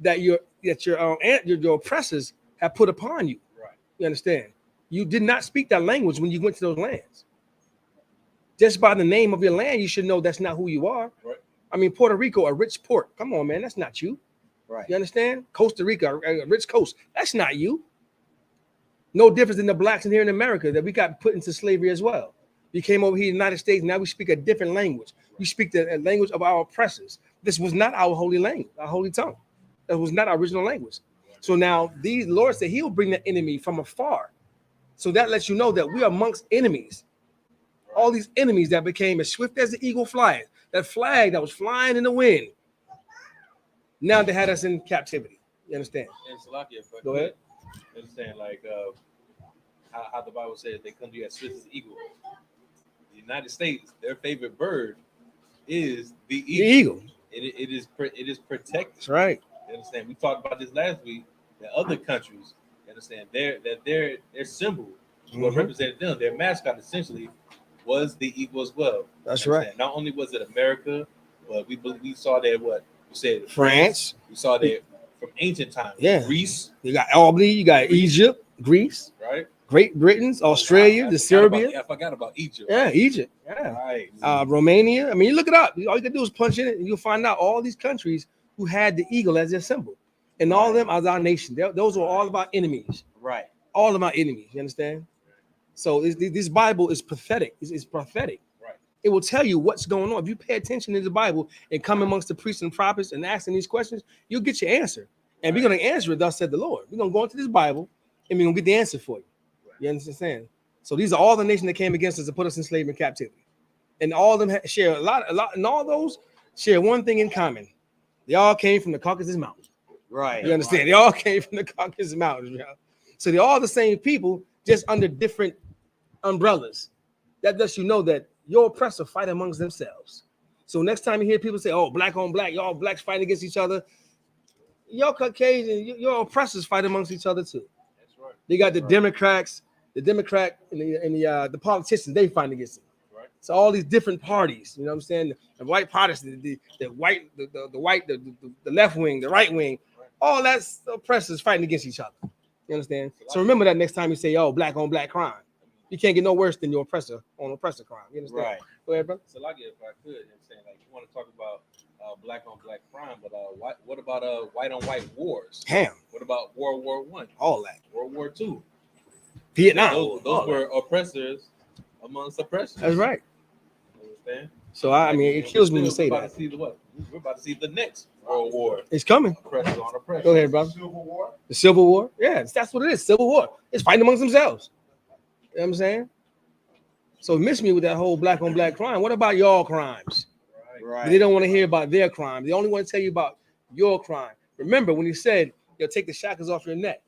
[SPEAKER 4] that your oppressors have put upon you. Right. You understand? You did not speak that language when you went to those lands. Just by the name of your land, you should know that's not who you are. Right. I mean, Puerto Rico, a rich port. Come on, man, that's not you. Right. You understand? Costa Rica, a rich coast. That's not you. No difference than the blacks in here in America that we got put into slavery as well. We came over here in the United States. Now we speak a different language. We speak the language of our oppressors. This was not our holy language, our holy tongue. That was not our original language. So now the Lord said he'll bring the enemy from afar. So that lets you know that we are amongst enemies. All these enemies that became as swift as the eagle flying, that flag that was flying in the wind. Now they had us in captivity. You understand?
[SPEAKER 6] And Salakia, but
[SPEAKER 4] go ahead.
[SPEAKER 6] You understand, like how the Bible says they come to you as swift as the eagle. The United States, their favorite bird is the eagle.
[SPEAKER 4] The eagle.
[SPEAKER 6] It is protected.
[SPEAKER 4] That's right.
[SPEAKER 6] You understand? We talked about this last week. That other countries, you understand, their symbol, what represented them, their mascot essentially was the eagle as well.
[SPEAKER 4] That's right.
[SPEAKER 6] Not only was it America, but we saw that what you said
[SPEAKER 4] France.
[SPEAKER 6] We saw that from ancient times.
[SPEAKER 4] Yeah.
[SPEAKER 6] Greece.
[SPEAKER 4] You got Albany. You got Egypt, Greece.
[SPEAKER 6] Right.
[SPEAKER 4] Great Britain, Australia, the Serbia.
[SPEAKER 6] I forgot about Egypt.
[SPEAKER 4] Yeah, Egypt. Yeah. Right. Romania. I mean, you look it up. All you can do is punch in it, and you'll find out all these countries who had the eagle as their symbol, and all of them are our nation. Those were all of our enemies.
[SPEAKER 7] Right.
[SPEAKER 4] All of our enemies. You understand? So this Bible is pathetic. It's prophetic. Right. It will tell you what's going on. If you pay attention to the Bible and come amongst the priests and prophets and asking these questions, you'll get your answer. And we're going to answer it, thus said the Lord. We're going to go into this Bible and we're going to get the answer for you. Right. You understand? So these are all the nations that came against us to put us in slavery and captivity. and all of them share a lot, and all those share one thing in common. They all came from the Caucasus Mountains.
[SPEAKER 7] Right.
[SPEAKER 4] You understand? They all came from the Caucasus Mountains, bro. So they're all the same people, just under different umbrellas. That lets you know that your oppressor fight amongst themselves. So next time you hear people say, "Oh, black on black, y'all blacks fighting against each other," your Caucasian, your oppressors fight amongst each other too.
[SPEAKER 6] That's right.
[SPEAKER 4] They got the Democrats, the Democrat and the politicians, they fight against them.
[SPEAKER 6] Right.
[SPEAKER 4] So all these different parties, you know what I'm saying? The white Protestant, the white, the left wing, the right wing, all that's oppressors fighting against each other. You understand? So remember that next time you say, "Oh, black on black crime," you can't get no worse than your oppressor on oppressor crime. You understand?
[SPEAKER 7] Right.
[SPEAKER 4] Go ahead, brother.
[SPEAKER 6] So like, if I could, I'm saying, like, you want to talk about black on black crime, but what about white on white wars?
[SPEAKER 4] Damn,
[SPEAKER 6] What about World War I,
[SPEAKER 4] all that.
[SPEAKER 6] World War II?
[SPEAKER 4] Vietnam.
[SPEAKER 6] Those were oppressors amongst oppressors.
[SPEAKER 4] That's right.
[SPEAKER 6] You understand?
[SPEAKER 4] So I mean, it kills me to say
[SPEAKER 6] We're about
[SPEAKER 4] that.
[SPEAKER 6] to see we're about to see the next World War.
[SPEAKER 4] It's coming.
[SPEAKER 6] Oppressors on oppressors.
[SPEAKER 4] Go ahead, brother.
[SPEAKER 2] Civil War.
[SPEAKER 4] The Civil War. Yeah, that's what it is. Civil War. It's fighting amongst themselves. You know what I'm saying? So miss me with that whole black on black crime. What about y'all crimes?
[SPEAKER 7] Right.
[SPEAKER 4] They don't want to hear about their crime. They only want to tell you about your crime. Remember when he said, "You'll take the shackles off your neck."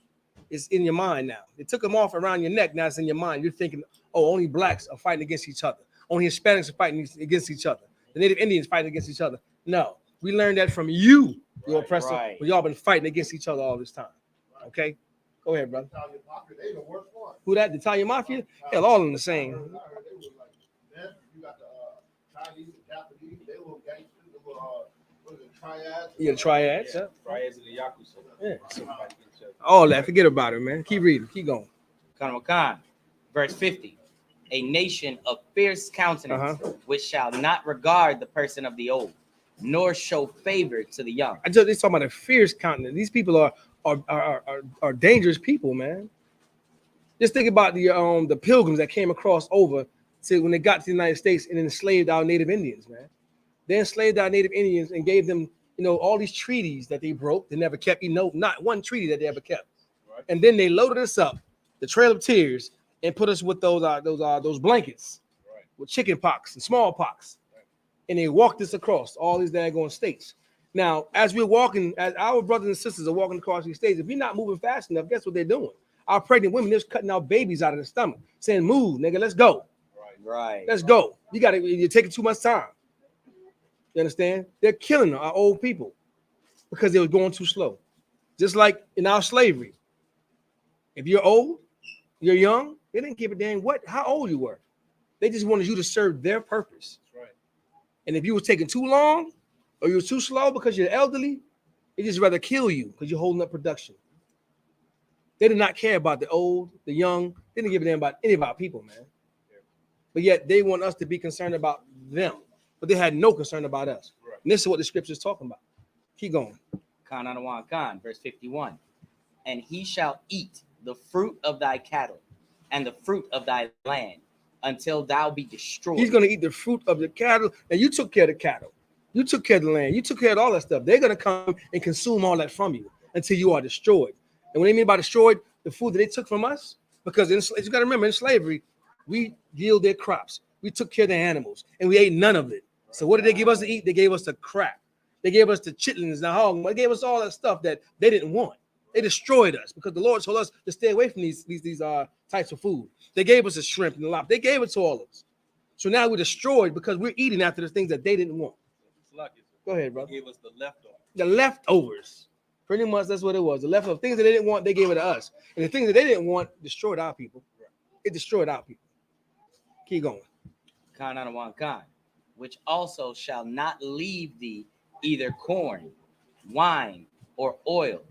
[SPEAKER 4] It's in your mind now. They took them off around your neck. Now it's in your mind. You're thinking, "Oh, only blacks are fighting against each other. Only Hispanics are fighting against each other. The Native Indians fighting against each other." No, we learned that from you, your oppressor.
[SPEAKER 7] right.
[SPEAKER 4] But y'all been fighting against each other all this time. Okay, go ahead, brother.
[SPEAKER 2] Italian mafia, they the worst one.
[SPEAKER 4] Who that? The Italian mafia? Hell, all of them the same.
[SPEAKER 2] I heard they was like, then you got the Chinese, the Japanese, they little gangsters, the little what is it, triads?
[SPEAKER 4] Yeah, the triads. Yeah.
[SPEAKER 6] Triads and the Yakuza.
[SPEAKER 4] Yeah.
[SPEAKER 6] So fight each other.
[SPEAKER 4] All that. Forget about it, man. Keep reading. Keep going.
[SPEAKER 7] Khan, verse 50. A nation of fierce countenance, which shall not regard the person of the old, nor show favor to the young.
[SPEAKER 4] They talking about a fierce continent. These people are dangerous people, man. Just think about the pilgrims that came across over to when they got to the United States and enslaved our Native Indians, man. They enslaved our Native Indians and gave them, all these treaties that they broke. They never kept, not one treaty that they ever kept.
[SPEAKER 6] Right.
[SPEAKER 4] And then they loaded us up, the Trail of Tears, and put us with those blankets,
[SPEAKER 6] Right.
[SPEAKER 4] with chicken pox and smallpox.
[SPEAKER 6] Right.
[SPEAKER 4] And they walked us across all these daggone states. Now, as we're walking, as our brothers and sisters are walking across these states, if we're not moving fast enough, guess what they're doing? Our pregnant women, they're cutting out babies out of the stomach, saying, "Move, nigga, let's go.
[SPEAKER 7] Right.
[SPEAKER 4] Let's go. You're taking too much time." You understand? They're killing our old people because they were going too slow. Just like in our slavery. If you're old, you're young, they didn't give a damn how old you were. They just wanted you to serve their purpose.
[SPEAKER 6] That's right.
[SPEAKER 4] And if you were taking too long or you were too slow because you're elderly, they just rather kill you because you're holding up production. They did not care about the old, the young. They didn't give a damn about any of our people, man. But yet they want us to be concerned about them. But they had no concern about us.
[SPEAKER 6] Right.
[SPEAKER 4] And this is what the scripture is talking about. Keep going.
[SPEAKER 7] Khan, verse 51. And he shall eat the fruit of thy cattle and the fruit of thy land until thou be destroyed.
[SPEAKER 4] He's going to eat the fruit of the cattle. And you took care of the cattle. You took care of the land. You took care of all that stuff. They're going to come and consume all that from you until you are destroyed. And what they mean by destroyed, the food that they took from us, because you got to remember, in slavery, we yield their crops. We took care of the animals, and we ate none of it. So what did they give us to eat? They gave us the crap. They gave us the chitlins, the hog. They gave us all that stuff that they didn't want. They destroyed us because the Lord told us to stay away from these types of food. They gave us the shrimp and the lobster. They gave it to all of us. So now we're destroyed because we're eating after the things that they didn't want. Go ahead, brother.
[SPEAKER 6] They gave us the leftovers.
[SPEAKER 4] The leftovers. Pretty much that's what it was. The leftovers. Things that they didn't want, they gave it to us. And the things that they didn't want destroyed our people. It destroyed our people. Keep going.
[SPEAKER 7] Khan, which also shall not leave thee either corn, wine, or oil,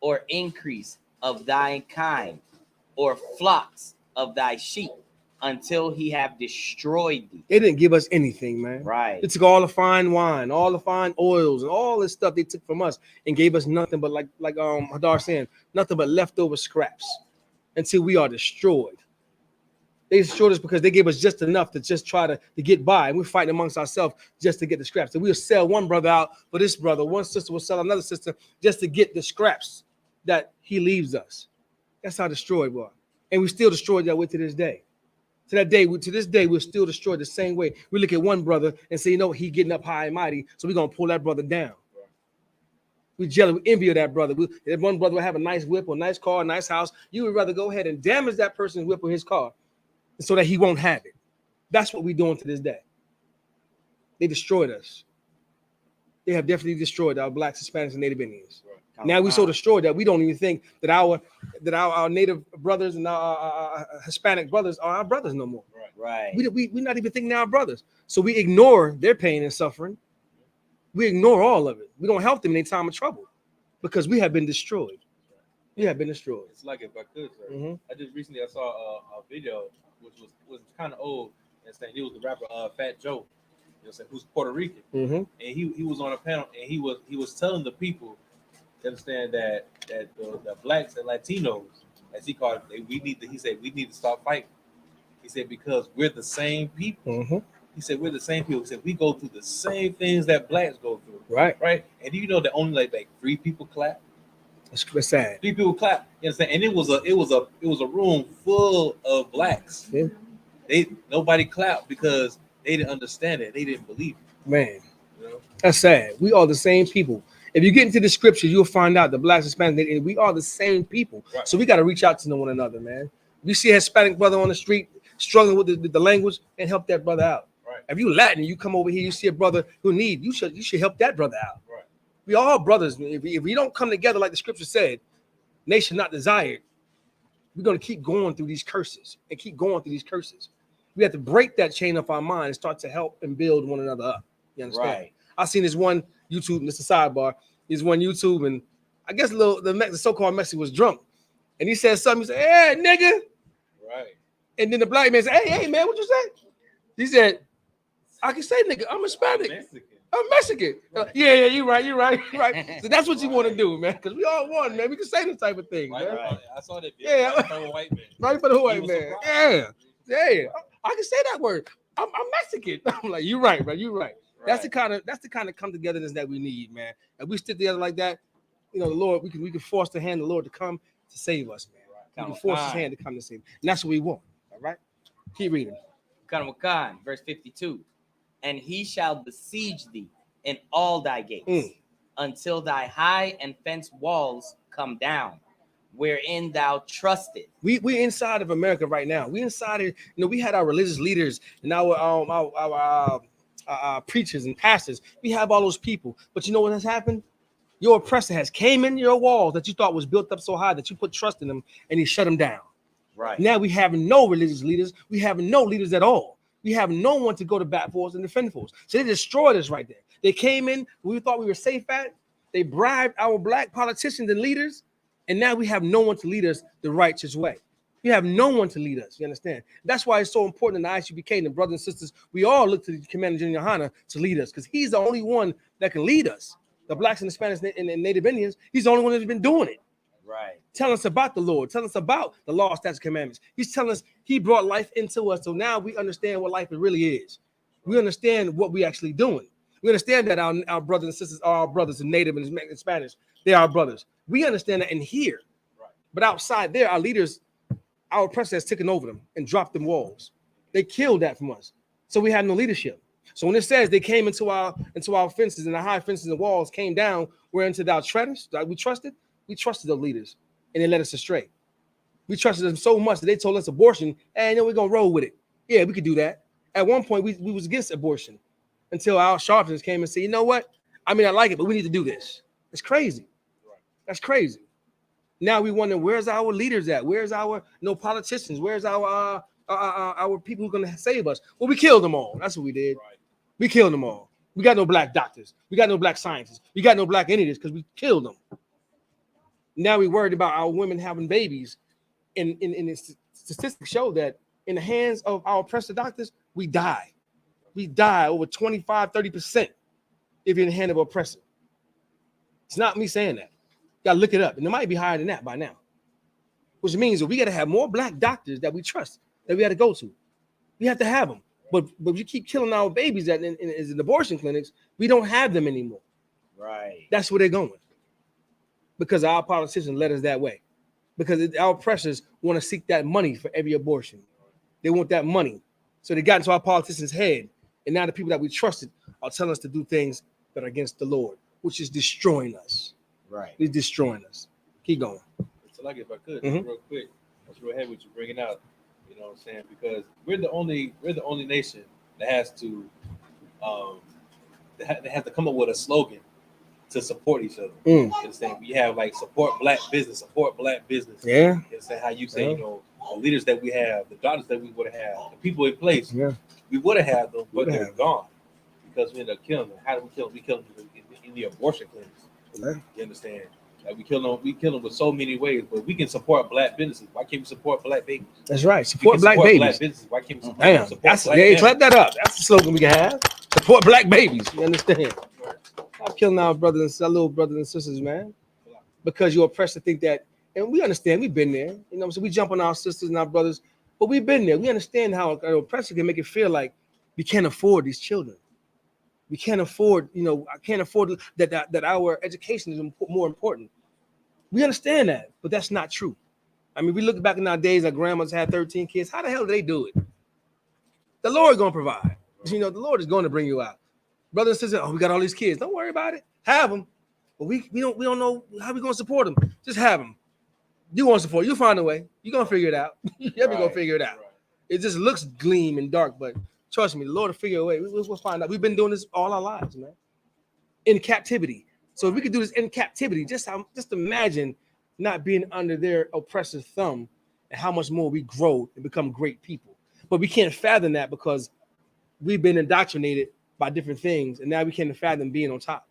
[SPEAKER 7] or increase of thy kind, or flocks of thy sheep, until he have destroyed thee.
[SPEAKER 4] They didn't give us anything, man.
[SPEAKER 7] Right.
[SPEAKER 4] They took all the fine wine, all the fine oils, and all this stuff they took from us and gave us nothing but like Hadar saying, nothing but leftover scraps until we are destroyed. They destroyed us because they gave us just enough to just try to get by. And we're fighting amongst ourselves just to get the scraps. And we'll sell one brother out for this brother. One sister will sell another sister just to get the scraps that he leaves us. That's how destroyed we are. And we still destroyed that way to this day. To that day, to this day, we're still destroyed the same way. We look at one brother and say, you know, he getting up high and mighty, so we're gonna pull that brother down. We jealous, we envy of that brother. If one brother would have a nice whip or nice car, nice house, you would rather go ahead and damage that person's whip or his car so that he won't have it. That's what we're doing to this day. They destroyed us. They have definitely destroyed our blacks, Hispanics, and Native Indians. Right. Now we're so destroyed that we don't even think that our Native brothers and our Hispanic brothers are our brothers no more.
[SPEAKER 7] Right.
[SPEAKER 4] We're not even thinking they're our brothers. So we ignore their pain and suffering. We ignore all of it. We don't help them in any time of trouble because we have been destroyed. We have been destroyed.
[SPEAKER 6] It's like, if I could, sir, I just recently I saw a video which was kind of old, and saying he was the rapper Fat Joe, you know, who's Puerto Rican, and he was on a panel, and he was telling the people to understand that the blacks and Latinos, as he called it, he said we need to stop fighting. He said because we're the same people. He said we're the same people. He said we go through the same things that blacks go through. Right. And do you know that only like 3 people clap?
[SPEAKER 4] That's sad. 3
[SPEAKER 6] people clap. You understand? And it was a room full of blacks. Yeah. Nobody clapped because they didn't understand it. They didn't believe it.
[SPEAKER 4] Man, you know? That's sad. We are the same people. If you get into the scriptures, you'll find out the blacks, Hispanics, we are the same people. Right. So we got to reach out to one another, man. If you see a Hispanic brother on the street struggling with the language, and help that brother out. Right. If you Latin, you come over here, you see a brother who need, you should help that brother out. Right. We all brothers. If we don't come together like the scripture said, nation not desired, we're going to keep going through these curses and keep going through these curses. We have to break that chain of our mind and start to help and build one another up. You understand? Right. I seen this one YouTube, and it's a sidebar. There's one YouTube, and I guess the so-called Messi was drunk, and he said something. He said, "Hey, nigga." Right. And then the black man said, "Hey, man, what you say?" He said, "I can say nigga. I'm Hispanic. I'm Mexican." Right. Yeah, you're right. So that's what you want to do, man, because we all one, man. We can say this type of thing, man. Right. I saw that video. Yeah, right for a white man. Right for the white man. Yeah. I can say that word. I'm Mexican. I'm like, you're right, bro. You're right. That's the kind of come togetherness that we need, man. And we stick together like that, you know, the Lord, we can force the hand of the Lord to come to save us, man. Right. We can force his hand to come to save us. And that's what we want. All right. Keep reading.
[SPEAKER 7] Khan, verse 52. And he shall besiege thee in all thy gates until thy high and fenced walls come down, wherein thou trusted.
[SPEAKER 4] We inside of America right now. We inside it. You know, we had our religious leaders and our preachers and pastors. We have all those people. But you know what has happened? Your oppressor has came in your walls that you thought was built up so high that you put trust in them, and he shut them down. Right. Now we have no religious leaders. We have no leaders at all. We have no one to go to bat for us and defend for us. So they destroyed us right there. They came in, we thought we were safe at. They bribed our black politicians and leaders, and now we have no one to lead us the righteous way. We have no one to lead us. You understand? That's why it's so important in the I.S.U.P.K, and the brothers and sisters, we all look to the Commander General Yahanna to lead us, because he's the only one that can lead us. The blacks and the Spanish and the Native Indians, he's the only one that's been doing it. Right. Tell us about the Lord. Tell us about the law, statutes, commandments. He's telling us he brought life into us. So now we understand what life really is. We understand what we're actually doing. We understand that our brothers and sisters are our brothers, and Native and Spanish, they are our brothers. We understand that in here. Right. But outside there, our leaders, our oppressor has taken over them and dropped them walls. They killed that from us. So we had no leadership. So when it says they came into our fences, and the high fences and walls came down, whereunto thou treadest, like we trusted the leaders, and they led us astray. We trusted them so much that they told us abortion, and then we're gonna roll with it. Yeah, we could do that. At one point, we was against abortion until our sharpness came and said, you know what? I mean, I like it, but we need to do this. It's crazy. That's crazy. Now we wonder, where's our leaders at? Where's our politicians? Where's our people who are gonna save us? Well, we killed them all. That's what we did. Right. We killed them all. We got no black doctors. We got no black scientists. We got no black any of this because we killed them. Now we worried about our women having babies. And statistics show that in the hands of our oppressor doctors, we die. We die over 25, 30% if you're in the hand of an oppressor. It's not me saying that. You gotta look it up. And it might be higher than that by now. Which means that we gotta have more black doctors that we trust, that we gotta go to. We have to have them. But you keep killing our babies that in abortion clinics, we don't have them anymore. Right. That's where they're going. Because our politicians led us that way. Because our oppressors want to seek that money for every abortion. They want that money. So they got into our politicians' head. And now the people that we trusted are telling us to do things that are against the Lord, which is destroying us.
[SPEAKER 7] Right.
[SPEAKER 4] It's destroying us. Keep going.
[SPEAKER 6] So like if I could,
[SPEAKER 4] Mhm.
[SPEAKER 6] real quick, that's real heavy what you're bringing out. You know what I'm saying? Because we're the only nation that has to that has to come up with a slogan to support each other.
[SPEAKER 4] Mm.
[SPEAKER 6] You understand? We have like support black business.
[SPEAKER 4] Yeah.
[SPEAKER 6] You understand how you say,
[SPEAKER 4] Yeah.
[SPEAKER 6] you know, the leaders that we have, the daughters that we would have, the people in place,
[SPEAKER 4] Yeah.
[SPEAKER 6] we would have had them, but
[SPEAKER 4] Woulda
[SPEAKER 6] they're
[SPEAKER 4] had them.
[SPEAKER 6] gone because we ended up killing them. How did we kill them? We killed them in the abortion clinics.
[SPEAKER 4] Yeah.
[SPEAKER 6] You understand? Like we kill them with so many ways, but we can support black businesses. Why can't we support black babies?
[SPEAKER 4] That's right.
[SPEAKER 6] We
[SPEAKER 4] Support
[SPEAKER 6] can
[SPEAKER 4] black
[SPEAKER 6] support
[SPEAKER 4] babies.
[SPEAKER 6] black businesses. Why can't we
[SPEAKER 4] Damn.
[SPEAKER 6] support
[SPEAKER 4] That's
[SPEAKER 6] black
[SPEAKER 4] yeah,
[SPEAKER 6] families?
[SPEAKER 4] clap that up. That's the slogan we can have. Support black babies. You understand? Stop killing our brothers and our little brothers and sisters, man. Because you're oppressed to think that, and we understand, we've been there. You know, so we jump on our sisters and our brothers, but we've been there. We understand how an oppressor can make it feel like we can't afford these children. We can't afford, you know, I can't afford that our education is more important. We understand that, but that's not true. I mean, we look back in our days, our grandmas had 13 kids. How the hell did they do it? The Lord gonna provide. You know, the Lord is going to bring you out. Brothers and sisters, oh, we got all these kids. Don't worry about it. Have them. But we don't know how we gonna support them. Just have them. You want to support? You find a way. You gonna figure it out. You're gonna figure it out.
[SPEAKER 6] Right.
[SPEAKER 4] It just looks gleam and dark, but trust me, the Lord will figure a way. We'll find out. We've been doing this all our lives, man. In captivity. So if we could do this in captivity, just imagine not being under their oppressive thumb and how much more we grow and become great people. But we can't fathom that because we've been indoctrinated by different things, and now we can't fathom being on top.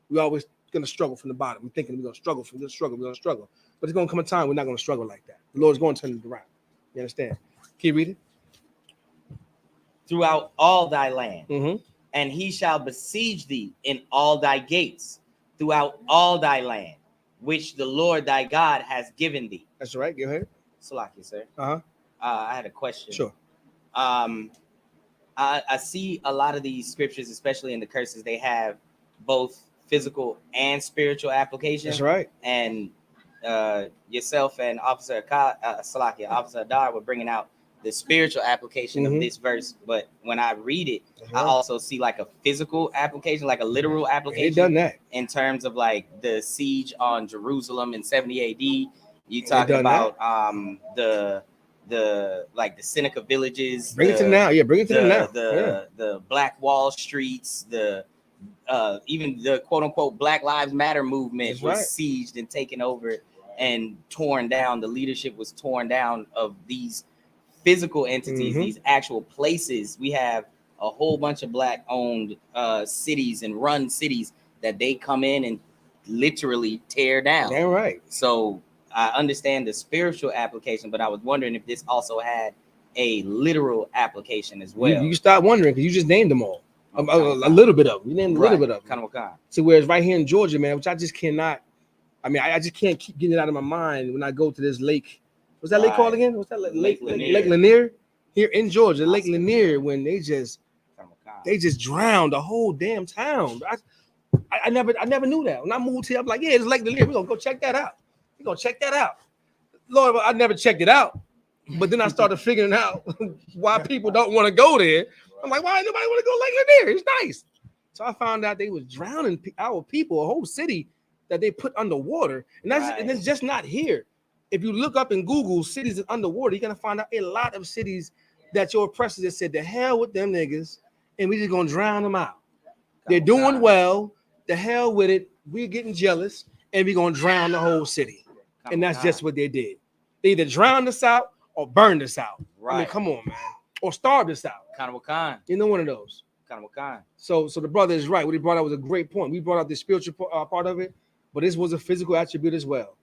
[SPEAKER 4] We're always gonna struggle from the bottom. We're thinking we're gonna struggle from this struggle, we're gonna struggle. But it's gonna come a time we're not gonna struggle like that. The Lord's gonna turn it around. You understand? Can you read it?
[SPEAKER 7] Throughout all thy land,
[SPEAKER 4] Mm-hmm.
[SPEAKER 7] and he shall besiege thee in all thy gates, throughout all thy land, which the Lord thy God has given thee.
[SPEAKER 4] That's right. Go ahead.
[SPEAKER 7] Salaki, sir.
[SPEAKER 4] Uh-huh.
[SPEAKER 7] I had a question.
[SPEAKER 4] Sure.
[SPEAKER 7] I see a lot of these scriptures, especially in the curses, they have both physical and spiritual application.
[SPEAKER 4] That's right.
[SPEAKER 7] And yourself and Officer Officer Adar were bringing out the spiritual application
[SPEAKER 4] Mhm.
[SPEAKER 7] of this verse. But when I read it,
[SPEAKER 4] That's
[SPEAKER 7] I
[SPEAKER 4] right.
[SPEAKER 7] also see like a physical application, like a literal
[SPEAKER 4] They
[SPEAKER 7] application
[SPEAKER 4] done that.
[SPEAKER 7] in terms of like the siege on Jerusalem in 70 AD. You talking
[SPEAKER 4] done that.
[SPEAKER 7] about the like the Seneca villages,
[SPEAKER 4] Bring it to now. Yeah, bring it to them now.
[SPEAKER 7] the Black Wall Streets, the even the quote unquote Black Lives Matter movement
[SPEAKER 4] That's
[SPEAKER 7] was
[SPEAKER 4] right.
[SPEAKER 7] sieged and taken over and torn down. The leadership was torn down of these physical entities,
[SPEAKER 4] Mhm.
[SPEAKER 7] these actual places. We have a whole bunch of Black owned cities and run cities that they come in and literally tear down.
[SPEAKER 4] Damn right.
[SPEAKER 7] So I understand the spiritual application, but I was wondering if this also had a literal application as well.
[SPEAKER 4] You start wondering because you just named them all. A little bit of them. You named a little bit of them.
[SPEAKER 7] Kind of kind.
[SPEAKER 4] So whereas right here in Georgia, man, which I just cannot. I mean, I just can't keep getting it out of my mind when I go to this lake. What's that lake called again? What's that
[SPEAKER 7] Lake Lanier.
[SPEAKER 4] Lake Lanier here in Georgia. Lake Lanier, when they just drowned the whole damn town. I never knew that. When I moved here, I'm like, yeah, it's Lake Lanier. We're gonna go check that out. We're gonna check that out. Lord, I never checked it out. But then I started figuring out why people don't want to go there. I'm like, why nobody want to go Lake Lanier? It's nice. So I found out they was drowning our people, a whole city that they put underwater. And and it's just not here. If you look up in Google cities that underwater, you're gonna find out a lot of cities that your oppressors have said, the hell with them niggas, and we just gonna drown them out. They're doing well, the hell with it. We're getting jealous, and we're gonna drown the whole city. And that's just what they did. They either drowned us out or burned us out.
[SPEAKER 7] Right.
[SPEAKER 4] I mean, come on, man. Or starved us out.
[SPEAKER 7] Kind of kind.
[SPEAKER 4] You know, one of those.
[SPEAKER 7] Kind of kind.
[SPEAKER 4] So the brother is right. What he brought out was a great point. We brought out the spiritual part of it, but this was a physical attribute as well.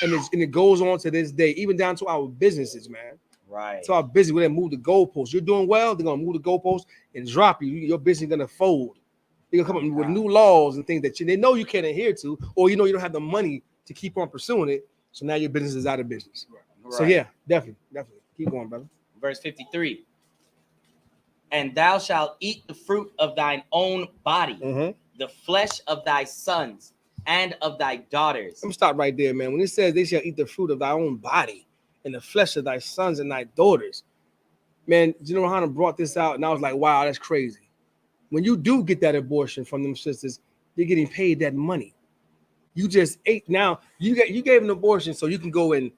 [SPEAKER 4] And it goes on to this day, even down to our businesses, man.
[SPEAKER 7] Right.
[SPEAKER 4] So our business, we're gonna move the goalposts. You're doing well, they're gonna move the goalposts and drop you. Your business is gonna fold. They're gonna come up with new laws and things that they know you can't adhere to, or you know you don't have the money to keep on pursuing it. So now your business is out of business. Right. So yeah, definitely. Keep going, brother.
[SPEAKER 7] Verse 53. And thou shalt eat the fruit of thine own body, the flesh of thy sons and of thy daughters.
[SPEAKER 4] Let me stop right there, man. When it says they shall eat the fruit of thy own body and the flesh of thy sons and thy daughters, Man, General Yahanna brought this out, and I was like, wow, that's crazy. When you do get that abortion from them sisters, they're getting paid that money. You just ate. Now you gave an abortion so you can go and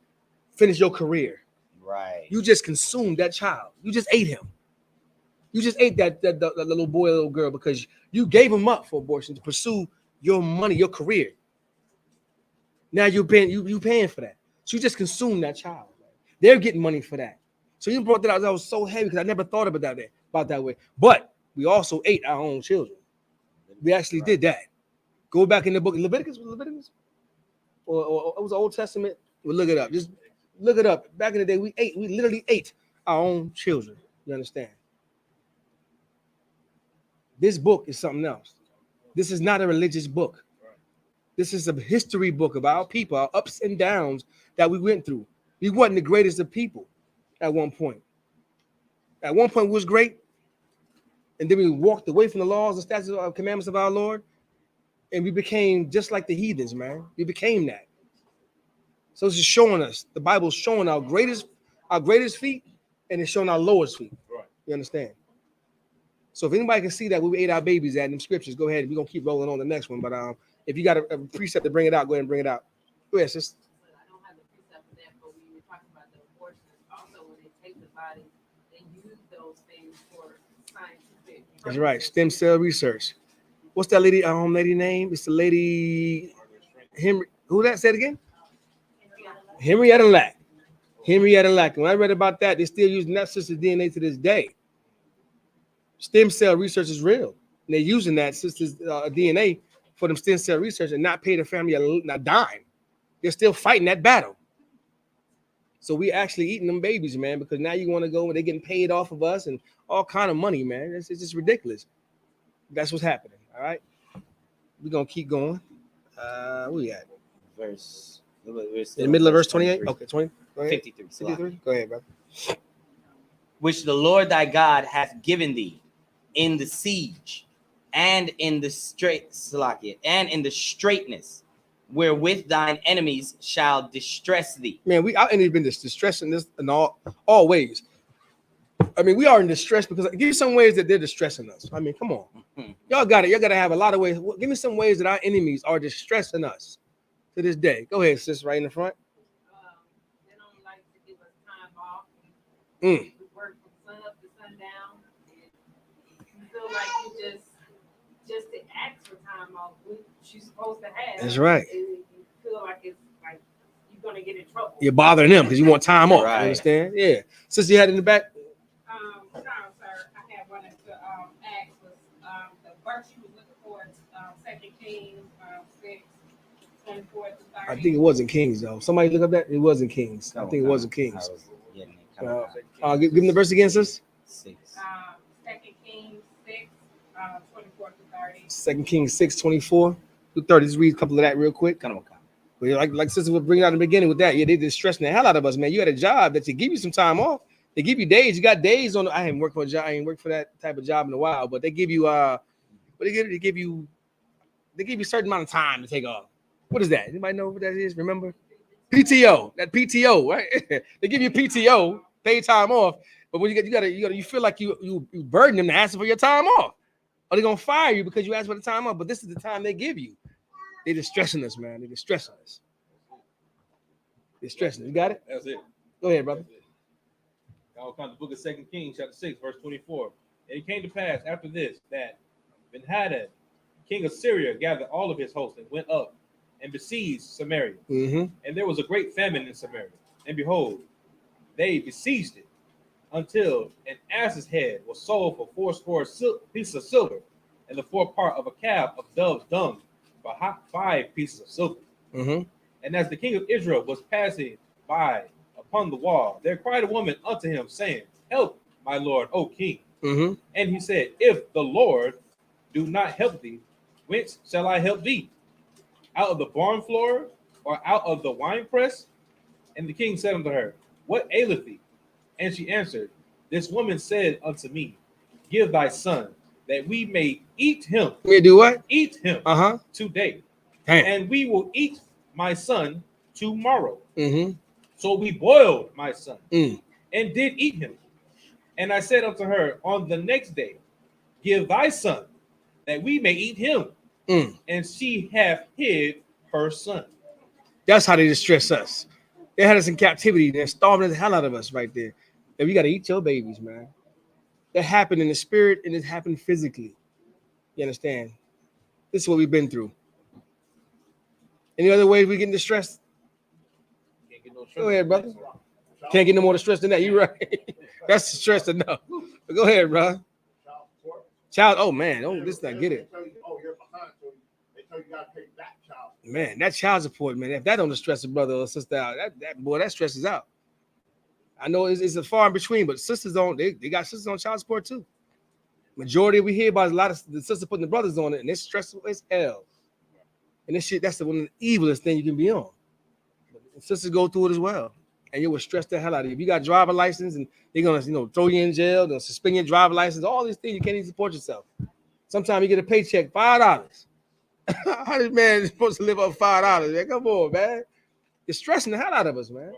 [SPEAKER 4] finish your career.
[SPEAKER 7] Right.
[SPEAKER 4] You just consumed that child. You just ate him. You just ate that little boy, little girl, because you gave him up for abortion to pursue your money, your career. Now you're paying you paying for that. So you just consumed that child. They're getting money for that. So you brought that out. That was so heavy because I never thought about that way. But we also ate our own children. We actually did that. Go back in the book, Leviticus, or it was the Old Testament. We'll look it up. Just look it up. Back in the day, we literally ate our own children. You understand? This book is something else. This is not a religious book. This is a history book of our people, our ups and downs that we went through. We wasn't the greatest of people at one point. At one point, we was great, and then we walked away from the laws and statutes and commandments of our Lord, and we became just like the heathens, man. We became that. So it's just showing us, the Bible's showing our greatest feet, and it's showing our lowest feet.
[SPEAKER 6] Right.
[SPEAKER 4] You understand? So if anybody can see that we ate our babies at in them scriptures, go ahead. We're gonna keep rolling on the next one. But if you got a precept to bring it out, go ahead and bring it out. Go ahead, sis.
[SPEAKER 8] I don't have the precept for that, but we were talking about the abortions. Also, when they take the body, they use those things for scientific.
[SPEAKER 4] That's right. Stem cell research. What's that lady name? It's the lady Henry. Who that said again? Henrietta Lack. Henrietta Lack. When I read about that, they're still using that sister's DNA to this day. Stem cell research is real. And they're using that sister's DNA for them stem cell research and not pay the family a dime. They're still fighting that battle. So we actually eating them babies, man, because now you want to go and they're getting paid off of us and all kind of money, man. It's just ridiculous. That's what's happening. All right. We're going to keep going. Where we at?
[SPEAKER 7] In
[SPEAKER 4] In the middle of verse 28? Okay, 20. Go ahead.
[SPEAKER 7] 53.
[SPEAKER 4] 53. Go ahead, bro.
[SPEAKER 7] Which the Lord thy God hath given thee in the siege and in the straightness wherewith thine enemies shall distress thee.
[SPEAKER 4] Man, our enemies been distressing this in all ways. I mean, we are in distress because give me some ways that they're distressing us. I mean, come on. Y'all got it. Y'all got to have a lot of ways. Give me some ways that our enemies are distressing us to this day. Go ahead, sis, right in the front.
[SPEAKER 8] They don't like to give us time off.
[SPEAKER 4] Mm.
[SPEAKER 8] We work from sun up to sundown. You feel like you just to ask for time off, which you're supposed to have.
[SPEAKER 4] That's right.
[SPEAKER 8] You feel like it's like you're gonna get in trouble.
[SPEAKER 4] You're bothering them because you want time off.
[SPEAKER 7] Right.
[SPEAKER 4] You understand? Yeah. Sis, you had it in the back.
[SPEAKER 9] No, sir. I had wanted to ask was the verse you was looking for is 2 Kings 6, 24 to 30.
[SPEAKER 4] I think it wasn't Kings though. Somebody look up that. It wasn't Kings. I think it wasn't Kings. Give them the verse again, sis.
[SPEAKER 7] 6.
[SPEAKER 9] 2 Kings 6, 24 to 30.
[SPEAKER 4] 2 Kings 6, 24 to 30. Just read a couple of that real quick. But like sister was bringing out in the beginning with that. Yeah, they just stressing the hell out of us, man. You had a job that to give you some time off. They give you days. You got days on. I haven't worked for a job. I ain't worked for that type of job in a while. But they give you they give you a certain amount of time to take off. What is that? Anybody know what that is? Remember? PTO. That PTO, right? They give you PTO, paid time off. But when you feel like you burden them to ask for your time off. Or they're gonna fire you because you asked for the time off. But this is the time they give you. They're distressing us, man. They're distressing us. They're stressing us. You got it?
[SPEAKER 6] That's it.
[SPEAKER 4] Go ahead, brother.
[SPEAKER 6] I'll count the book of 2 Kings, chapter 6, verse 24. And it came to pass after this that Ben-Hadad, king of Syria, gathered all of his hosts and went up and besieged Samaria.
[SPEAKER 4] Mm-hmm.
[SPEAKER 6] And there was a great famine in Samaria. And behold, they besieged it until an ass's head was sold for 80 pieces of silver, and the forepart of a calf of dove's dung for 5 pieces of silver.
[SPEAKER 4] Mm-hmm.
[SPEAKER 6] And as the king of Israel was passing by upon the wall, there cried a woman unto him, saying, Help, my lord, O king.
[SPEAKER 4] Mm-hmm.
[SPEAKER 6] And he said, If the Lord do not help thee, whence shall I help thee? Out of the barn floor, or out of the winepress? And the king said unto her, What aileth thee? And she answered, This woman said unto me, Give thy son, that we may eat him.
[SPEAKER 4] We do what?
[SPEAKER 6] Eat him today.
[SPEAKER 4] Damn.
[SPEAKER 6] And we will eat my son tomorrow.
[SPEAKER 4] Mm-hmm.
[SPEAKER 6] So we boiled my son
[SPEAKER 4] Mm.
[SPEAKER 6] and did eat him. And I said unto her, on the next day, give thy son, that we may eat him. And she hath hid her son.
[SPEAKER 4] That's how they distress us. They had us in captivity. They're starving the hell out of us right there. And we got to eat your babies, man. That happened in the spirit and it happened physically. You understand? This is what we've been through. Any other ways we getting distressed?
[SPEAKER 6] Can't get no
[SPEAKER 4] Go ahead, brother. Can't get no more distress than that. You're right. That's stress enough. But go ahead, bro. Child, oh man, don't this not get it.
[SPEAKER 2] Oh, you're behind, so they tell you gotta pay that child.
[SPEAKER 4] Man, that child support, man. If that don't distress a brother or sister out, that stresses out. I know it's a far in between, but sisters don't. They got sisters on child support too. Majority we hear about is a lot of the sisters putting the brothers on it, and it's stressful as hell. And this shit, that's one of the evilest thing you can be on. But sisters go through it as well, and you will stress the hell out of you. If you got driver license, and they're gonna throw you in jail, they'll suspend your driver license, all these things you can't even support yourself. Sometimes you get a paycheck, $5. How this man is supposed to live up $5? Man, come on, man. It's stressing the hell out of us, man.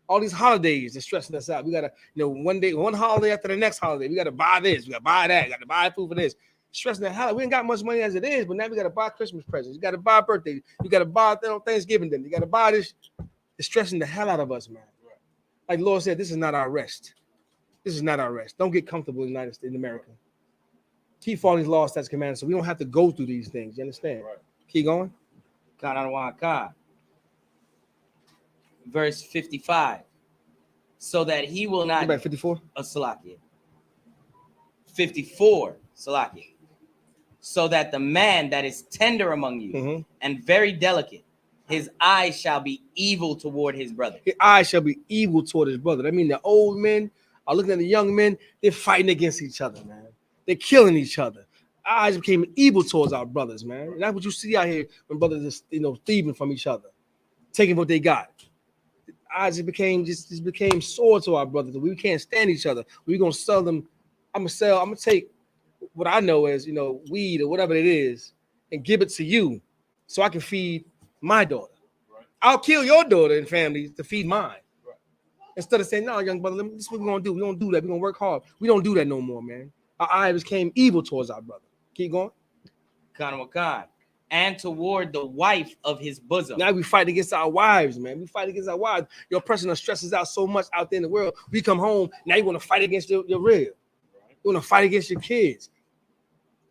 [SPEAKER 4] All these holidays are stressing us out. We gotta, one holiday after the next holiday. We gotta buy this, we gotta buy that, gotta buy food for this. Stressing the hell out. We ain't got much money as it is, but now we gotta buy Christmas presents. You gotta buy birthday. You gotta buy Thanksgiving dinner. You gotta buy this. It's stressing the hell out of us, man. Like the Lord said, this is not our rest. This is not our rest. Don't get comfortable in the United States, in America. Keep following these laws, statutes, commandments, so we don't have to go through these things. You understand? Right. Keep going.
[SPEAKER 7] Verse 55. So that he will not.
[SPEAKER 4] About 54.
[SPEAKER 7] Salakia. 54. Salakia. So that the man that is tender among you and very delicate, his eyes shall be evil toward his brother.
[SPEAKER 4] His eyes shall be evil toward his brother. That means the old men are looking at the young men. They're fighting against each other, man. They're killing each other. Eyes became evil towards our brothers, man. And that's what you see out here when brothers are thieving from each other, taking what they got. Eyes became sore to our brothers. We can't stand each other. We're gonna sell them. I'm gonna take what I know as weed or whatever it is and give it to you so I can feed my daughter. Right. I'll kill your daughter and family to feed mine. Right. Instead of saying, no, young brother, this is what we're gonna do. We don't do that. We're gonna work hard. We don't do that no more, man. Our eyes became evil towards our brother. Keep going.
[SPEAKER 7] And toward the wife of his bosom.
[SPEAKER 4] Now we fight against our wives, man. We fight against our wives. Your person stresses out so much out there in the world. We come home, now you want to fight against your rib. Right. You want to fight against your kids.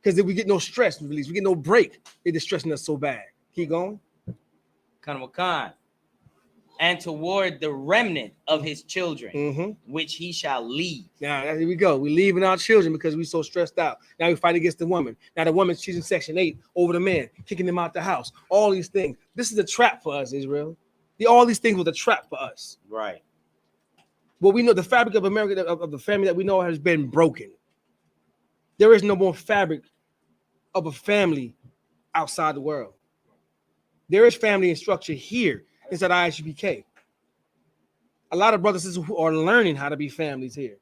[SPEAKER 4] Because then we get no stress release. We get no break. They're distressing us so bad. Keep going.
[SPEAKER 7] And toward the remnant of his children, which he shall leave.
[SPEAKER 4] Now, here we go. We're leaving our children because we're so stressed out. Now we fight against the woman. Now the woman's choosing Section 8 over the man, kicking them out the house. All these things. This is a trap for us, Israel. All these things was a trap for us.
[SPEAKER 7] Right.
[SPEAKER 4] Well, we know the fabric of America, of the family that we know has been broken. There is no more fabric of a family outside the world. There is family and structure here inside I.S.U.P.K. A lot of brothers and sisters who are learning how to be families here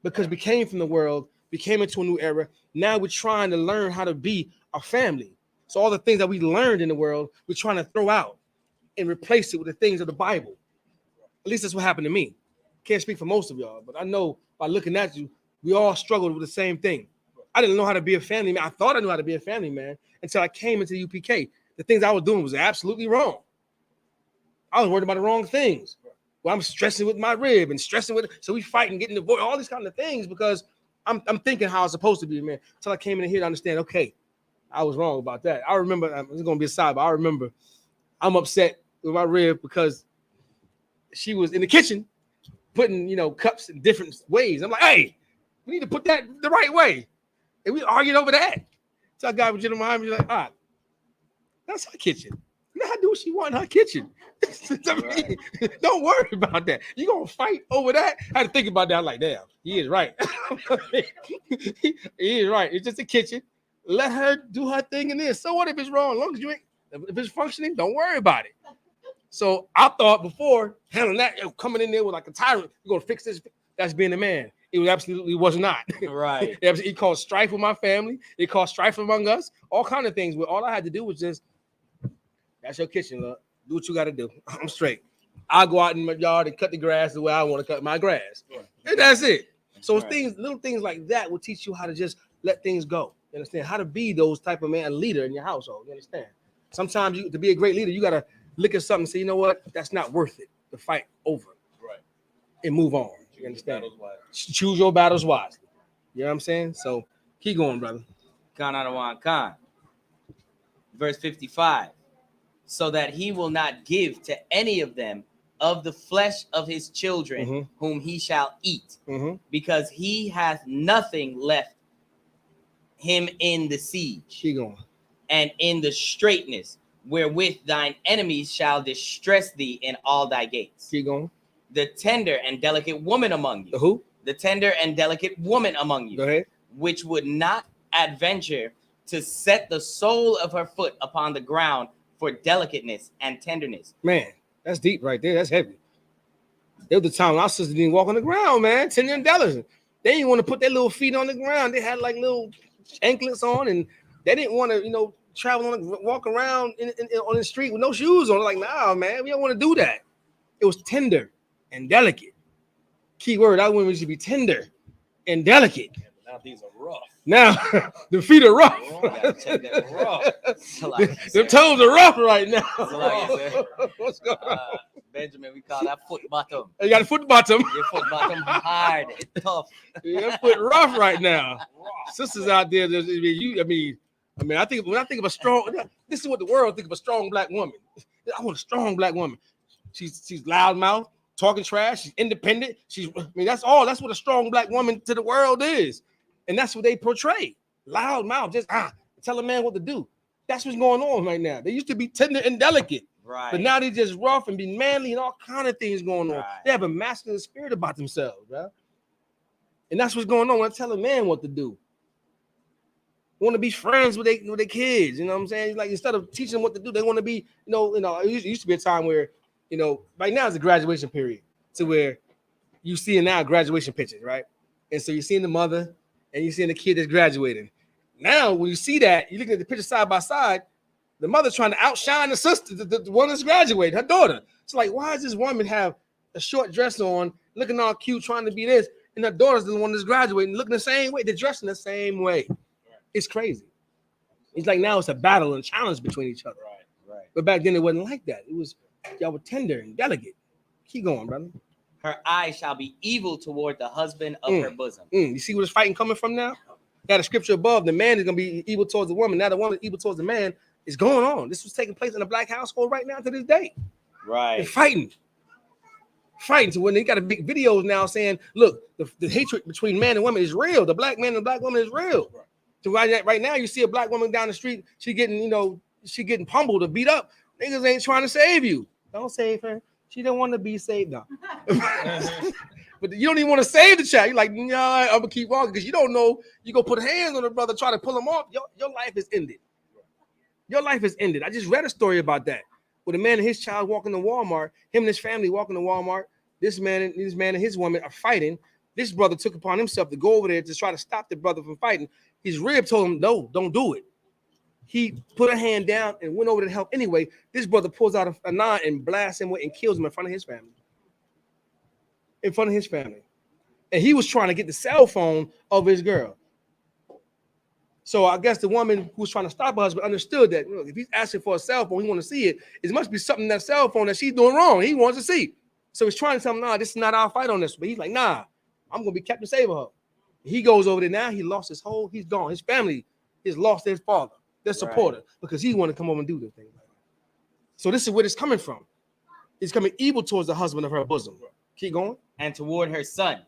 [SPEAKER 4] because we came from the world, we came into a new era. Now we're trying to learn how to be a family. So all the things that we learned in the world, we're trying to throw out and replace it with the things of the Bible. At least that's what happened to me. Can't speak for most of y'all, but I know by looking at you, we all struggled with the same thing. I didn't know how to be a family man. I thought I knew how to be a family man until I came into the UPK. The things I was doing was absolutely wrong. I was worried about the wrong things. Well, I'm stressing with my rib and stressing with it. So we fighting, getting divorced, all these kind of things because I'm thinking how I'm supposed to be, man. Until I came in here to understand, okay, I was wrong about that. I remember, it's going to be a side, but I remember I'm upset with my rib because she was in the kitchen putting, cups in different ways. I'm like, hey, we need to put that the right way. And we argued over that. So I got with General behind me, like, all right, that's her kitchen. Let her do what she want in her kitchen. Don't worry about that. You're going to fight over that? I had to think about that. I'm like, damn, he is right. He is right. It's just a kitchen. Let her do her thing in there. So what if it's wrong? As long as if it's functioning, don't worry about it. So I thought before handling that, coming in there with like a tyrant, you're going to fix this. That's being a man. It absolutely was not.
[SPEAKER 7] Right.
[SPEAKER 4] It caused strife with my family. It caused strife among us. All kind of things. Where all I had to do was just, that's your kitchen, look. Do what you got to do. I'm straight. I'll go out in my yard and cut the grass the way I want to cut my grass. And that's it. So it's
[SPEAKER 7] Right.
[SPEAKER 4] things, little things like that will teach you how to just let things go. You understand? How to be those type of man, a leader in your household. You understand? Sometimes you, to be a great leader, you gotta look at something and say, you know what, that's not worth it to fight over,
[SPEAKER 6] Right.
[SPEAKER 4] and move on. You understand? Choose your battles wisely. You know what I'm saying? So keep going, brother.
[SPEAKER 7] Khan. Verse 55. So that he will not give to any of them of the flesh of his children whom he shall eat, because he hath nothing left him in the siege.
[SPEAKER 4] Keep going.
[SPEAKER 7] And in the straitness wherewith thine enemies shall distress thee in all thy gates.
[SPEAKER 4] Keep going.
[SPEAKER 7] The tender and delicate woman among you.
[SPEAKER 4] The who?
[SPEAKER 7] The tender and delicate woman among you.
[SPEAKER 4] Go ahead.
[SPEAKER 7] Which would not adventure to set the sole of her foot upon the ground for delicateness and tenderness.
[SPEAKER 4] Man, that's deep right there. That's heavy. There was the time when our sisters didn't walk on the ground, man. Tender and delicate. They didn't want to put their little feet on the ground. They had like little anklets on, and they didn't want to, travel walk around on the street with no shoes on. Like, nah, man, we don't want to do that. It was tender and delicate. Key word, I women should be tender and delicate.
[SPEAKER 6] Yeah, but now these are rough.
[SPEAKER 4] Now the feet are rough. The toes are rough right now. What's going on?
[SPEAKER 7] Benjamin, we call that foot bottom.
[SPEAKER 4] You got a foot bottom.
[SPEAKER 7] Your foot bottom hard, it's tough.
[SPEAKER 4] Your foot rough right now. Sisters out there, I think when I think of a strong, this is what the world think of a strong black woman. I want a strong black woman. She's loudmouth, talking trash. She's independent. That's all. That's what a strong black woman to the world is. And that's what they portray. Loud mouth, just tell a man what to do. That's what's going on right now. They used to be tender and delicate.
[SPEAKER 7] Right.
[SPEAKER 4] But now they just rough and be manly and all kind of things going on.
[SPEAKER 7] Right.
[SPEAKER 4] They have a masculine spirit about themselves, bro. And that's what's going on when I tell a man what to do. Want to be friends with their kids, you know what I'm saying? Like, instead of teaching them what to do, they want to be, it used to be a time where, right now is a graduation period, to where you see now graduation pictures, right? And so you're seeing the mother and you're seeing the kid that's graduating. Now, when you see that, you're looking at the picture side by side, the mother's trying to outshine the sister, the one that's graduating, her daughter. It's like, why does this woman have a short dress on, looking all cute, trying to be this, and her daughter's the one that's graduating, looking the same way, they're dressing the same way. It's crazy. It's like now it's a battle and challenge between each other.
[SPEAKER 7] Right.
[SPEAKER 4] But back then it wasn't like that. It was, y'all were tender and delicate. Keep going, brother.
[SPEAKER 7] Her eye shall be evil toward the husband of her bosom.
[SPEAKER 4] You see where this fighting coming from now? Got a scripture above. The man is going to be evil towards the woman. Now the woman evil towards the man is going on. This was taking place in a black household right now to this day.
[SPEAKER 7] Right.
[SPEAKER 4] They're fighting. So when they got a big videos now saying, look, the hatred between man and woman is real. The black man and the black woman is real. So right now you see a black woman down the street, she getting pummeled or beat up. Niggas ain't trying to save you. Don't save her. She don't want to be saved. No. But you don't even want to save the child. You're like, nah, I'm gonna keep walking because you don't know. You go put hands on the brother, try to pull him off. Your life is ended. Your life is ended. I just read a story about that. With a man and his child walking to Walmart, him and his family walking to Walmart. This man and his woman are fighting. This brother took upon himself to go over there to try to stop the brother from fighting. His rib told him, no, don't do it. He put a hand down and went over to help anyway. This brother pulls out a knife and blasts him and kills him in front of his family. In front of his family. And he was trying to get the cell phone of his girl. So I guess the woman who was trying to stop her husband understood that, if he's asking for a cell phone, he want to see it. It must be something in that cell phone that she's doing wrong. He wants to see. So he's trying to tell him, nah, this is not our fight on this. But he's like, nah, I'm going to be Captain Save her. He goes over there now. He lost his whole, he's gone. His family has lost his father, their supporter, because he want to come over and do the thing. So this is where it's coming from. It's coming evil towards the husband of her bosom. Keep going.
[SPEAKER 7] And toward her son,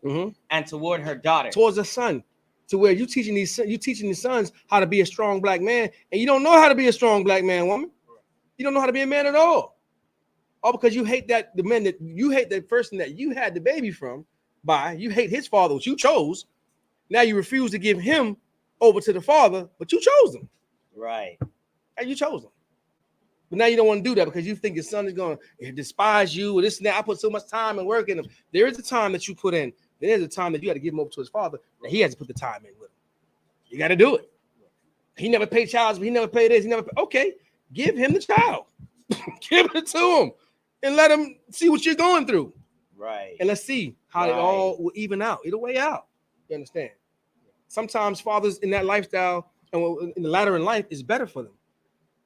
[SPEAKER 7] and toward her daughter.
[SPEAKER 4] Towards the son, to where you teaching the sons how to be a strong black man, and you don't know how to be a strong black man, woman. You don't know how to be a man at all. All because you hate that the man that you hate that person that you had the baby from. You hate his father, which you chose. Now you refuse to give him over to the father, but you chose him.
[SPEAKER 7] Right.
[SPEAKER 4] And you chose him. But now you don't want to do that because you think your son is going to despise you or this and that. I put so much time and work in him. There is a time that you put in. There's a time that you got to give him over to his father. That he has to put the time in with him. You got to do it. He never paid child, but he never paid this. Okay, give him the child. Give it to him and let him see what you're going through.
[SPEAKER 7] Right.
[SPEAKER 4] And let's see how it all will even out. It'll weigh out. You understand? Sometimes fathers in that lifestyle and in the latter in life is better for them.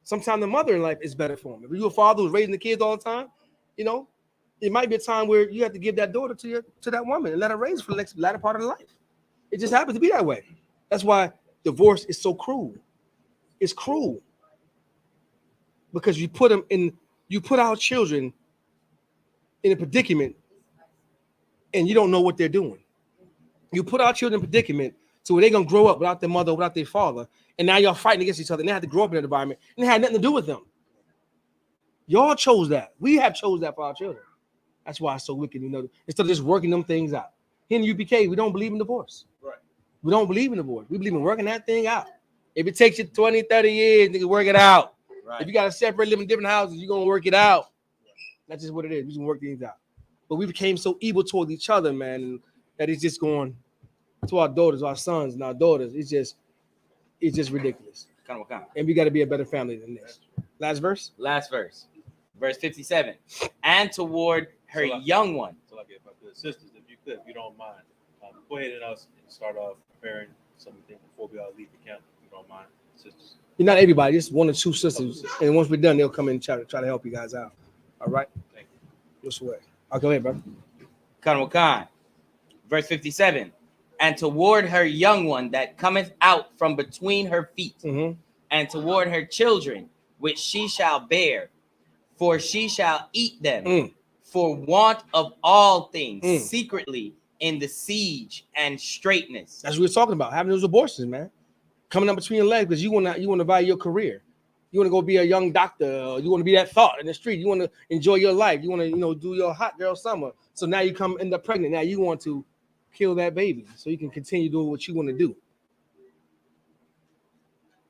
[SPEAKER 4] Sometimes the mother in life is better for them. If you're a father who's raising the kids all the time, you know, it might be a time where you have to give that daughter to that woman and let her raise for the next latter part of the life. It just happens to be that way. That's why divorce is so cruel. It's cruel because you put our children in a predicament and you don't know what they're doing. You put our children in a predicament so where they're gonna grow up without their mother, without their father, and now y'all fighting against each other, and they have to grow up in that environment, and it had nothing to do with them. Y'all chose that. We have chose that for our children. That's why it's so wicked, you know. Instead of just working them things out. Here in UPK, we don't believe in divorce.
[SPEAKER 6] Right.
[SPEAKER 4] We don't believe in divorce. We believe in working that thing out. If it takes you 20, 30 years, nigga, work it out.
[SPEAKER 7] Right.
[SPEAKER 4] If you got to separate, live in different houses, you're gonna work it out. That's just what it is. We just work things out. But we became so evil toward each other, man, that it's just going to our daughters, our sons, and our daughters. It's just ridiculous. And we got to be a better family than this. Last verse.
[SPEAKER 7] Last verse. Verse 57. And toward her young one.
[SPEAKER 6] So like if I could, sisters, if you don't mind, go ahead and start off preparing something before we all leave the camp. If you don't mind, sisters.
[SPEAKER 4] You're not everybody, just one or two sisters. And once we're done, they'll come in and try to help you guys out. All right?
[SPEAKER 6] Thank you.
[SPEAKER 4] You'll swear. I'll go ahead, brother.
[SPEAKER 7] Khan. Verse 57. And toward her young one that cometh out from between her feet, and toward her children, which she shall bear, for she shall eat them for want of all things secretly in the siege and straitness.
[SPEAKER 4] That's what we're talking about, having those abortions, man. Coming up between your legs because you want to value your career. You want to go be a young doctor. Or you want to be that thought in the street. You want to enjoy your life. You want to, do your hot girl summer. So now you end up pregnant. Now you want to kill that baby so you can continue doing what you want to do.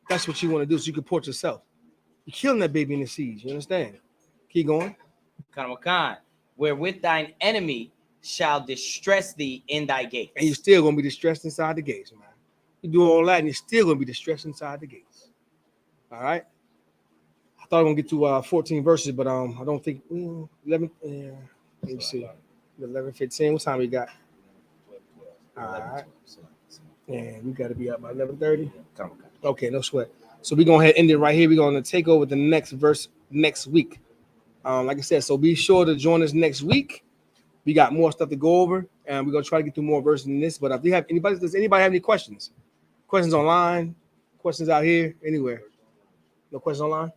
[SPEAKER 4] That's what you want to do so you can support yourself. You're killing that baby in the siege. You understand? Keep going.
[SPEAKER 7] Khan. Wherewith thine enemy shall distress thee in thy gates.
[SPEAKER 4] And you're still going to be distressed inside the gates, man. You do all that and you're still going to be distressed inside the gates. All right? I thought I was going to get to 14 verses, but I don't think 11. Let me see. 11, 15. What time we got? All right. And we got to be up by 11:30. Okay, no sweat. So we're going to go ahead and end it right here. We're going to take over the next verse next week. Like I said, so be sure to join us next week. We got more stuff to go over, and we're going to try to get through more verses than this. But if you have does anybody have any questions? Questions online? Questions out here? Anywhere? No questions online?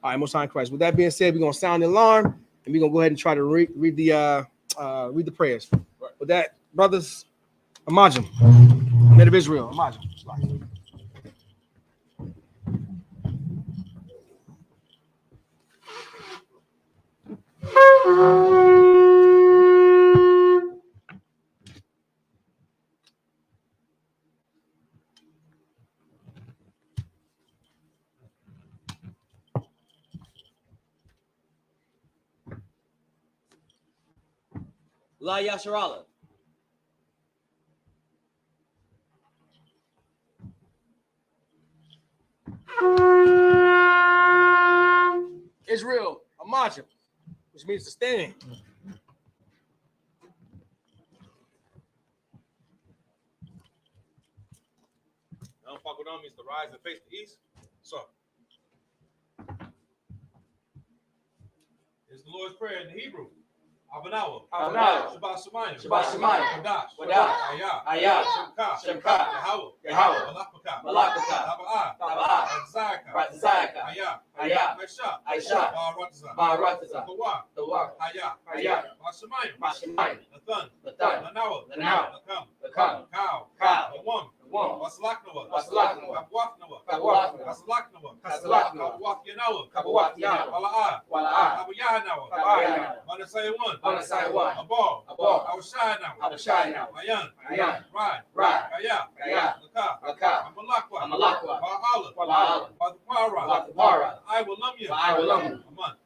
[SPEAKER 4] All right, most high in Christ. With that being said, we're going to sound the alarm, and we're going to go ahead and try to read the prayers. With that, brothers, Amajim, men of Israel, Amajim.
[SPEAKER 7] La Yasharala.
[SPEAKER 4] Israel, Amajim, which means to stand.
[SPEAKER 6] Al-Fakudam means to rise and face the east. So, it's the Lord's Prayer in the Hebrew. Abanawa. Shabbat Shemayim. Wadash. Ayah. Shemka. Yahweh. Malakaka. Taba'ah. Ayah. Aisha. Ma'arataza. Kawah. Ayah. Mashemayim. Nathan. Lanawa. Lakam. Cow. Lawam. Wasalaknawa. Kabawaf Yanawa. Wala'ah. Yahanna. Manasai one. Abal. Awashai Mayan. Rad. Kaya. Laka. Amalakwa. Ba'ala. Watapara. I will love you.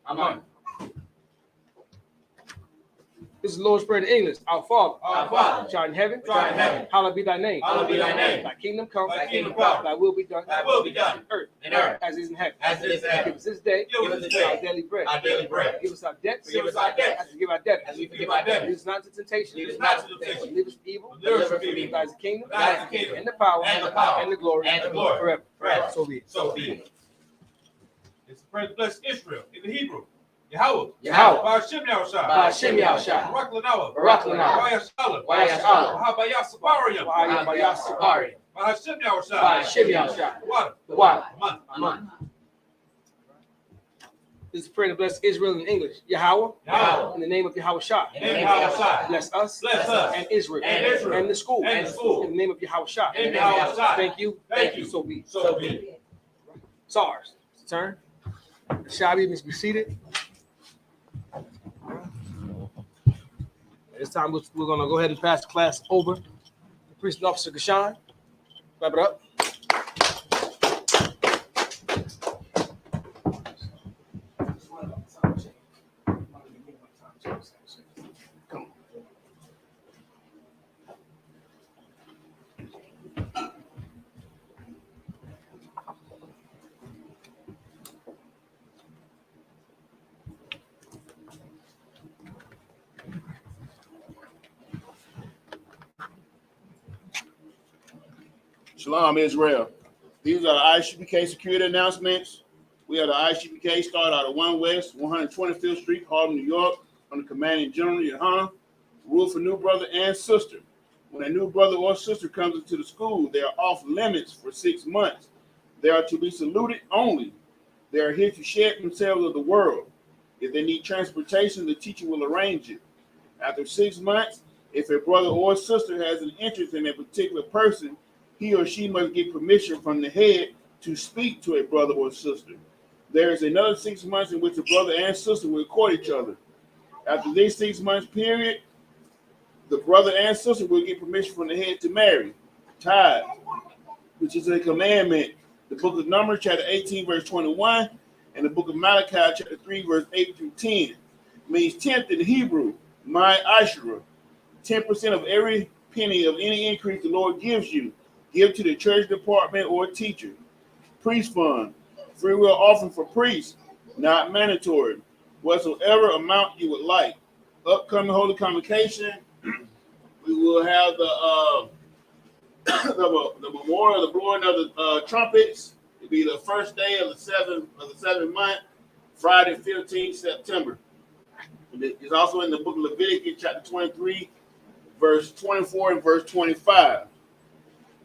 [SPEAKER 6] Aman.
[SPEAKER 4] This is the Lord's Prayer in English. Our Father,
[SPEAKER 5] Father,
[SPEAKER 4] which art in heaven,
[SPEAKER 5] which art in heaven,
[SPEAKER 4] hallowed be thy name.
[SPEAKER 5] hallowed be thy name.
[SPEAKER 4] Thy kingdom come,
[SPEAKER 5] Thy kingdom come.
[SPEAKER 4] thy will be done,
[SPEAKER 5] Thy will be done
[SPEAKER 4] in
[SPEAKER 5] in earth
[SPEAKER 4] as it is in heaven.
[SPEAKER 5] as it is in heaven.
[SPEAKER 4] Give us this day
[SPEAKER 5] Give us this day
[SPEAKER 4] our daily bread.
[SPEAKER 5] our daily bread.
[SPEAKER 4] Give us our debts,
[SPEAKER 5] Forgive us our debts,
[SPEAKER 4] as we give our debtors.
[SPEAKER 5] as we forgive our debtors.
[SPEAKER 4] Lead us not to temptation,
[SPEAKER 5] Lead us not to temptation.
[SPEAKER 4] but deliver us from evil.
[SPEAKER 5] Deliver us from evil.
[SPEAKER 4] Thine is the kingdom,
[SPEAKER 5] Thine is the kingdom,
[SPEAKER 4] and the power,
[SPEAKER 5] and the power,
[SPEAKER 4] and the glory,
[SPEAKER 5] forever.
[SPEAKER 4] So be it.
[SPEAKER 5] So be it. It's the prayer to bless Israel in the Hebrew. Yahweh.
[SPEAKER 4] Yahweh.
[SPEAKER 5] Ba'ashem Yahushua.
[SPEAKER 4] Ba'ashem Yahushua.
[SPEAKER 5] Barak Lanawa.
[SPEAKER 4] Barak Lanawa.
[SPEAKER 5] Wa'yashalam.
[SPEAKER 4] Wa'yashalam.
[SPEAKER 5] Wahabayasapariam.
[SPEAKER 4] Wa'yasapariam.
[SPEAKER 5] Ba'ashem Yahushua.
[SPEAKER 4] Ba'ashem Yahushua.
[SPEAKER 5] Water.
[SPEAKER 4] The water.
[SPEAKER 5] Aman.
[SPEAKER 4] This is prayer to bless Israel in English. Yahweh.
[SPEAKER 5] Yahweh.
[SPEAKER 4] In the name of Yahweh Shah.
[SPEAKER 5] In the name of Yahushua.
[SPEAKER 4] Bless us.
[SPEAKER 5] Bless us.
[SPEAKER 4] And Israel.
[SPEAKER 5] And Israel.
[SPEAKER 4] And the school.
[SPEAKER 5] And the school.
[SPEAKER 4] In the name of Yahweh Shah.
[SPEAKER 5] In the name of Yahushua.
[SPEAKER 4] Thank you.
[SPEAKER 5] Thank you.
[SPEAKER 4] So be it.
[SPEAKER 5] So be it.
[SPEAKER 4] SARS. It's turn. Shabby must be seated. This time we're going to go ahead and pass the class over to Priest and Officer Gashan. Clap it up.
[SPEAKER 2] Shalom, Israel. These are the I.S.U.P.K security announcements. We are the I.S.U.P.K, start out of 1 West, 125th Street, Harlem, New York, under Commanding General Yahanna. Rule for new brother and sister. When a new brother or sister comes into the school, they are off limits for 6 months. They are to be saluted only. They are here to shed themselves of the world. If they need transportation, the teacher will arrange it. After 6 months, if a brother or sister has an interest in a particular person, he or she must get permission from the head to speak to a brother or sister. There is another 6 months in which a brother and sister will court each other. After this 6 months period, the brother and sister will get permission from the head to marry. Tithes, which is a commandment. The book of Numbers, chapter 18, verse 21, and the book of Malachi, chapter 3, verse 8 through 10, means tenth in Hebrew, my Ashura. 10% of every penny of any increase the Lord gives you. Give to the church department or teacher. Priest fund, free will offering for priests, not mandatory. Whatsoever amount you would like. Upcoming Holy Convocation, we will have the memorial, the blowing of the trumpets. It'll be the first day of the seventh month, Friday, 15th September. It's also in the book of Leviticus, chapter 23, verse 24 and verse 25.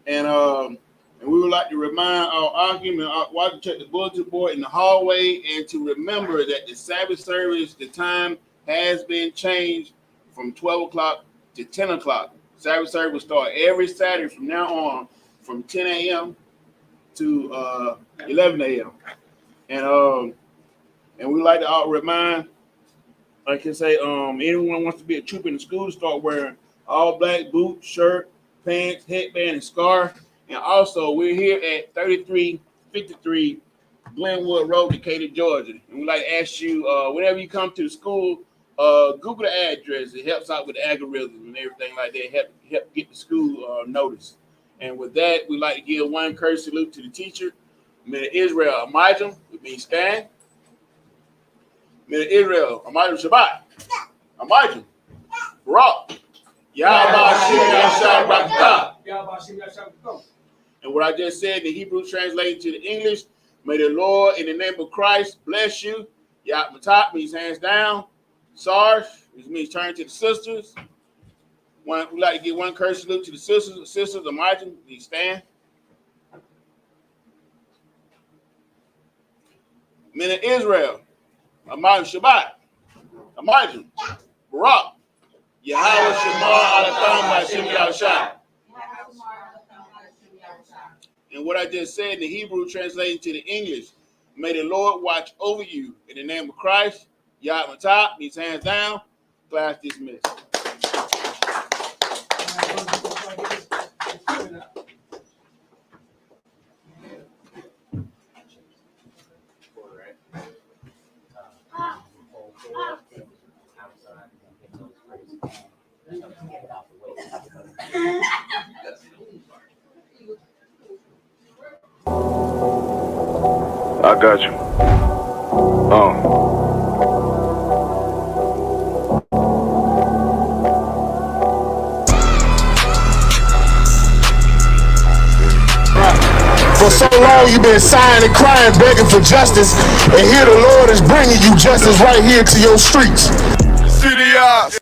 [SPEAKER 2] And we would like to remind our argument, watch and check the bulletin board in the hallway, and to remember that the Sabbath service, the time has been changed from 12 o'clock to 10 o'clock. Sabbath service will start every Saturday from now on, from 10 a.m. to 11 a.m. And we like to remind, like I say, anyone wants to be a trooper in the school to start wearing all black boots, shirt, pants, headband, and scarf. And also, we're here at 3353 Glenwood Road, Decatur, Georgia. And we'd like to ask you, whenever you come to the school, Google the address. It helps out with the algorithm and everything like that. Help get the school noticed. And with that, we'd like to give one courtesy salute to the teacher. May Israel Amajim, which means stand. May Israel Amajim Shabbat. Amajim. Barak. And what I just said, the Hebrew translated to the English, may the Lord, in the name of Christ, bless you. Yahatna means hands down. Sarge, which means turn to the sisters. We like to give one courtesy salute to the sisters. The sisters, imagine, please stand. Men of Israel, imagine Shabbat. Imagine Barak. Yahweh Shemar Alatham B'Hashem Yahushua. And what I just said in the Hebrew translated to the English, may the Lord watch over you in the name of Christ. Yahatna, these hands down. Class dismissed.
[SPEAKER 7] Outside.
[SPEAKER 1] I got you.
[SPEAKER 3] For so long you've been sighing and crying, begging for justice, and here the Lord is bringing you justice right here to your streets.
[SPEAKER 1] City eyes.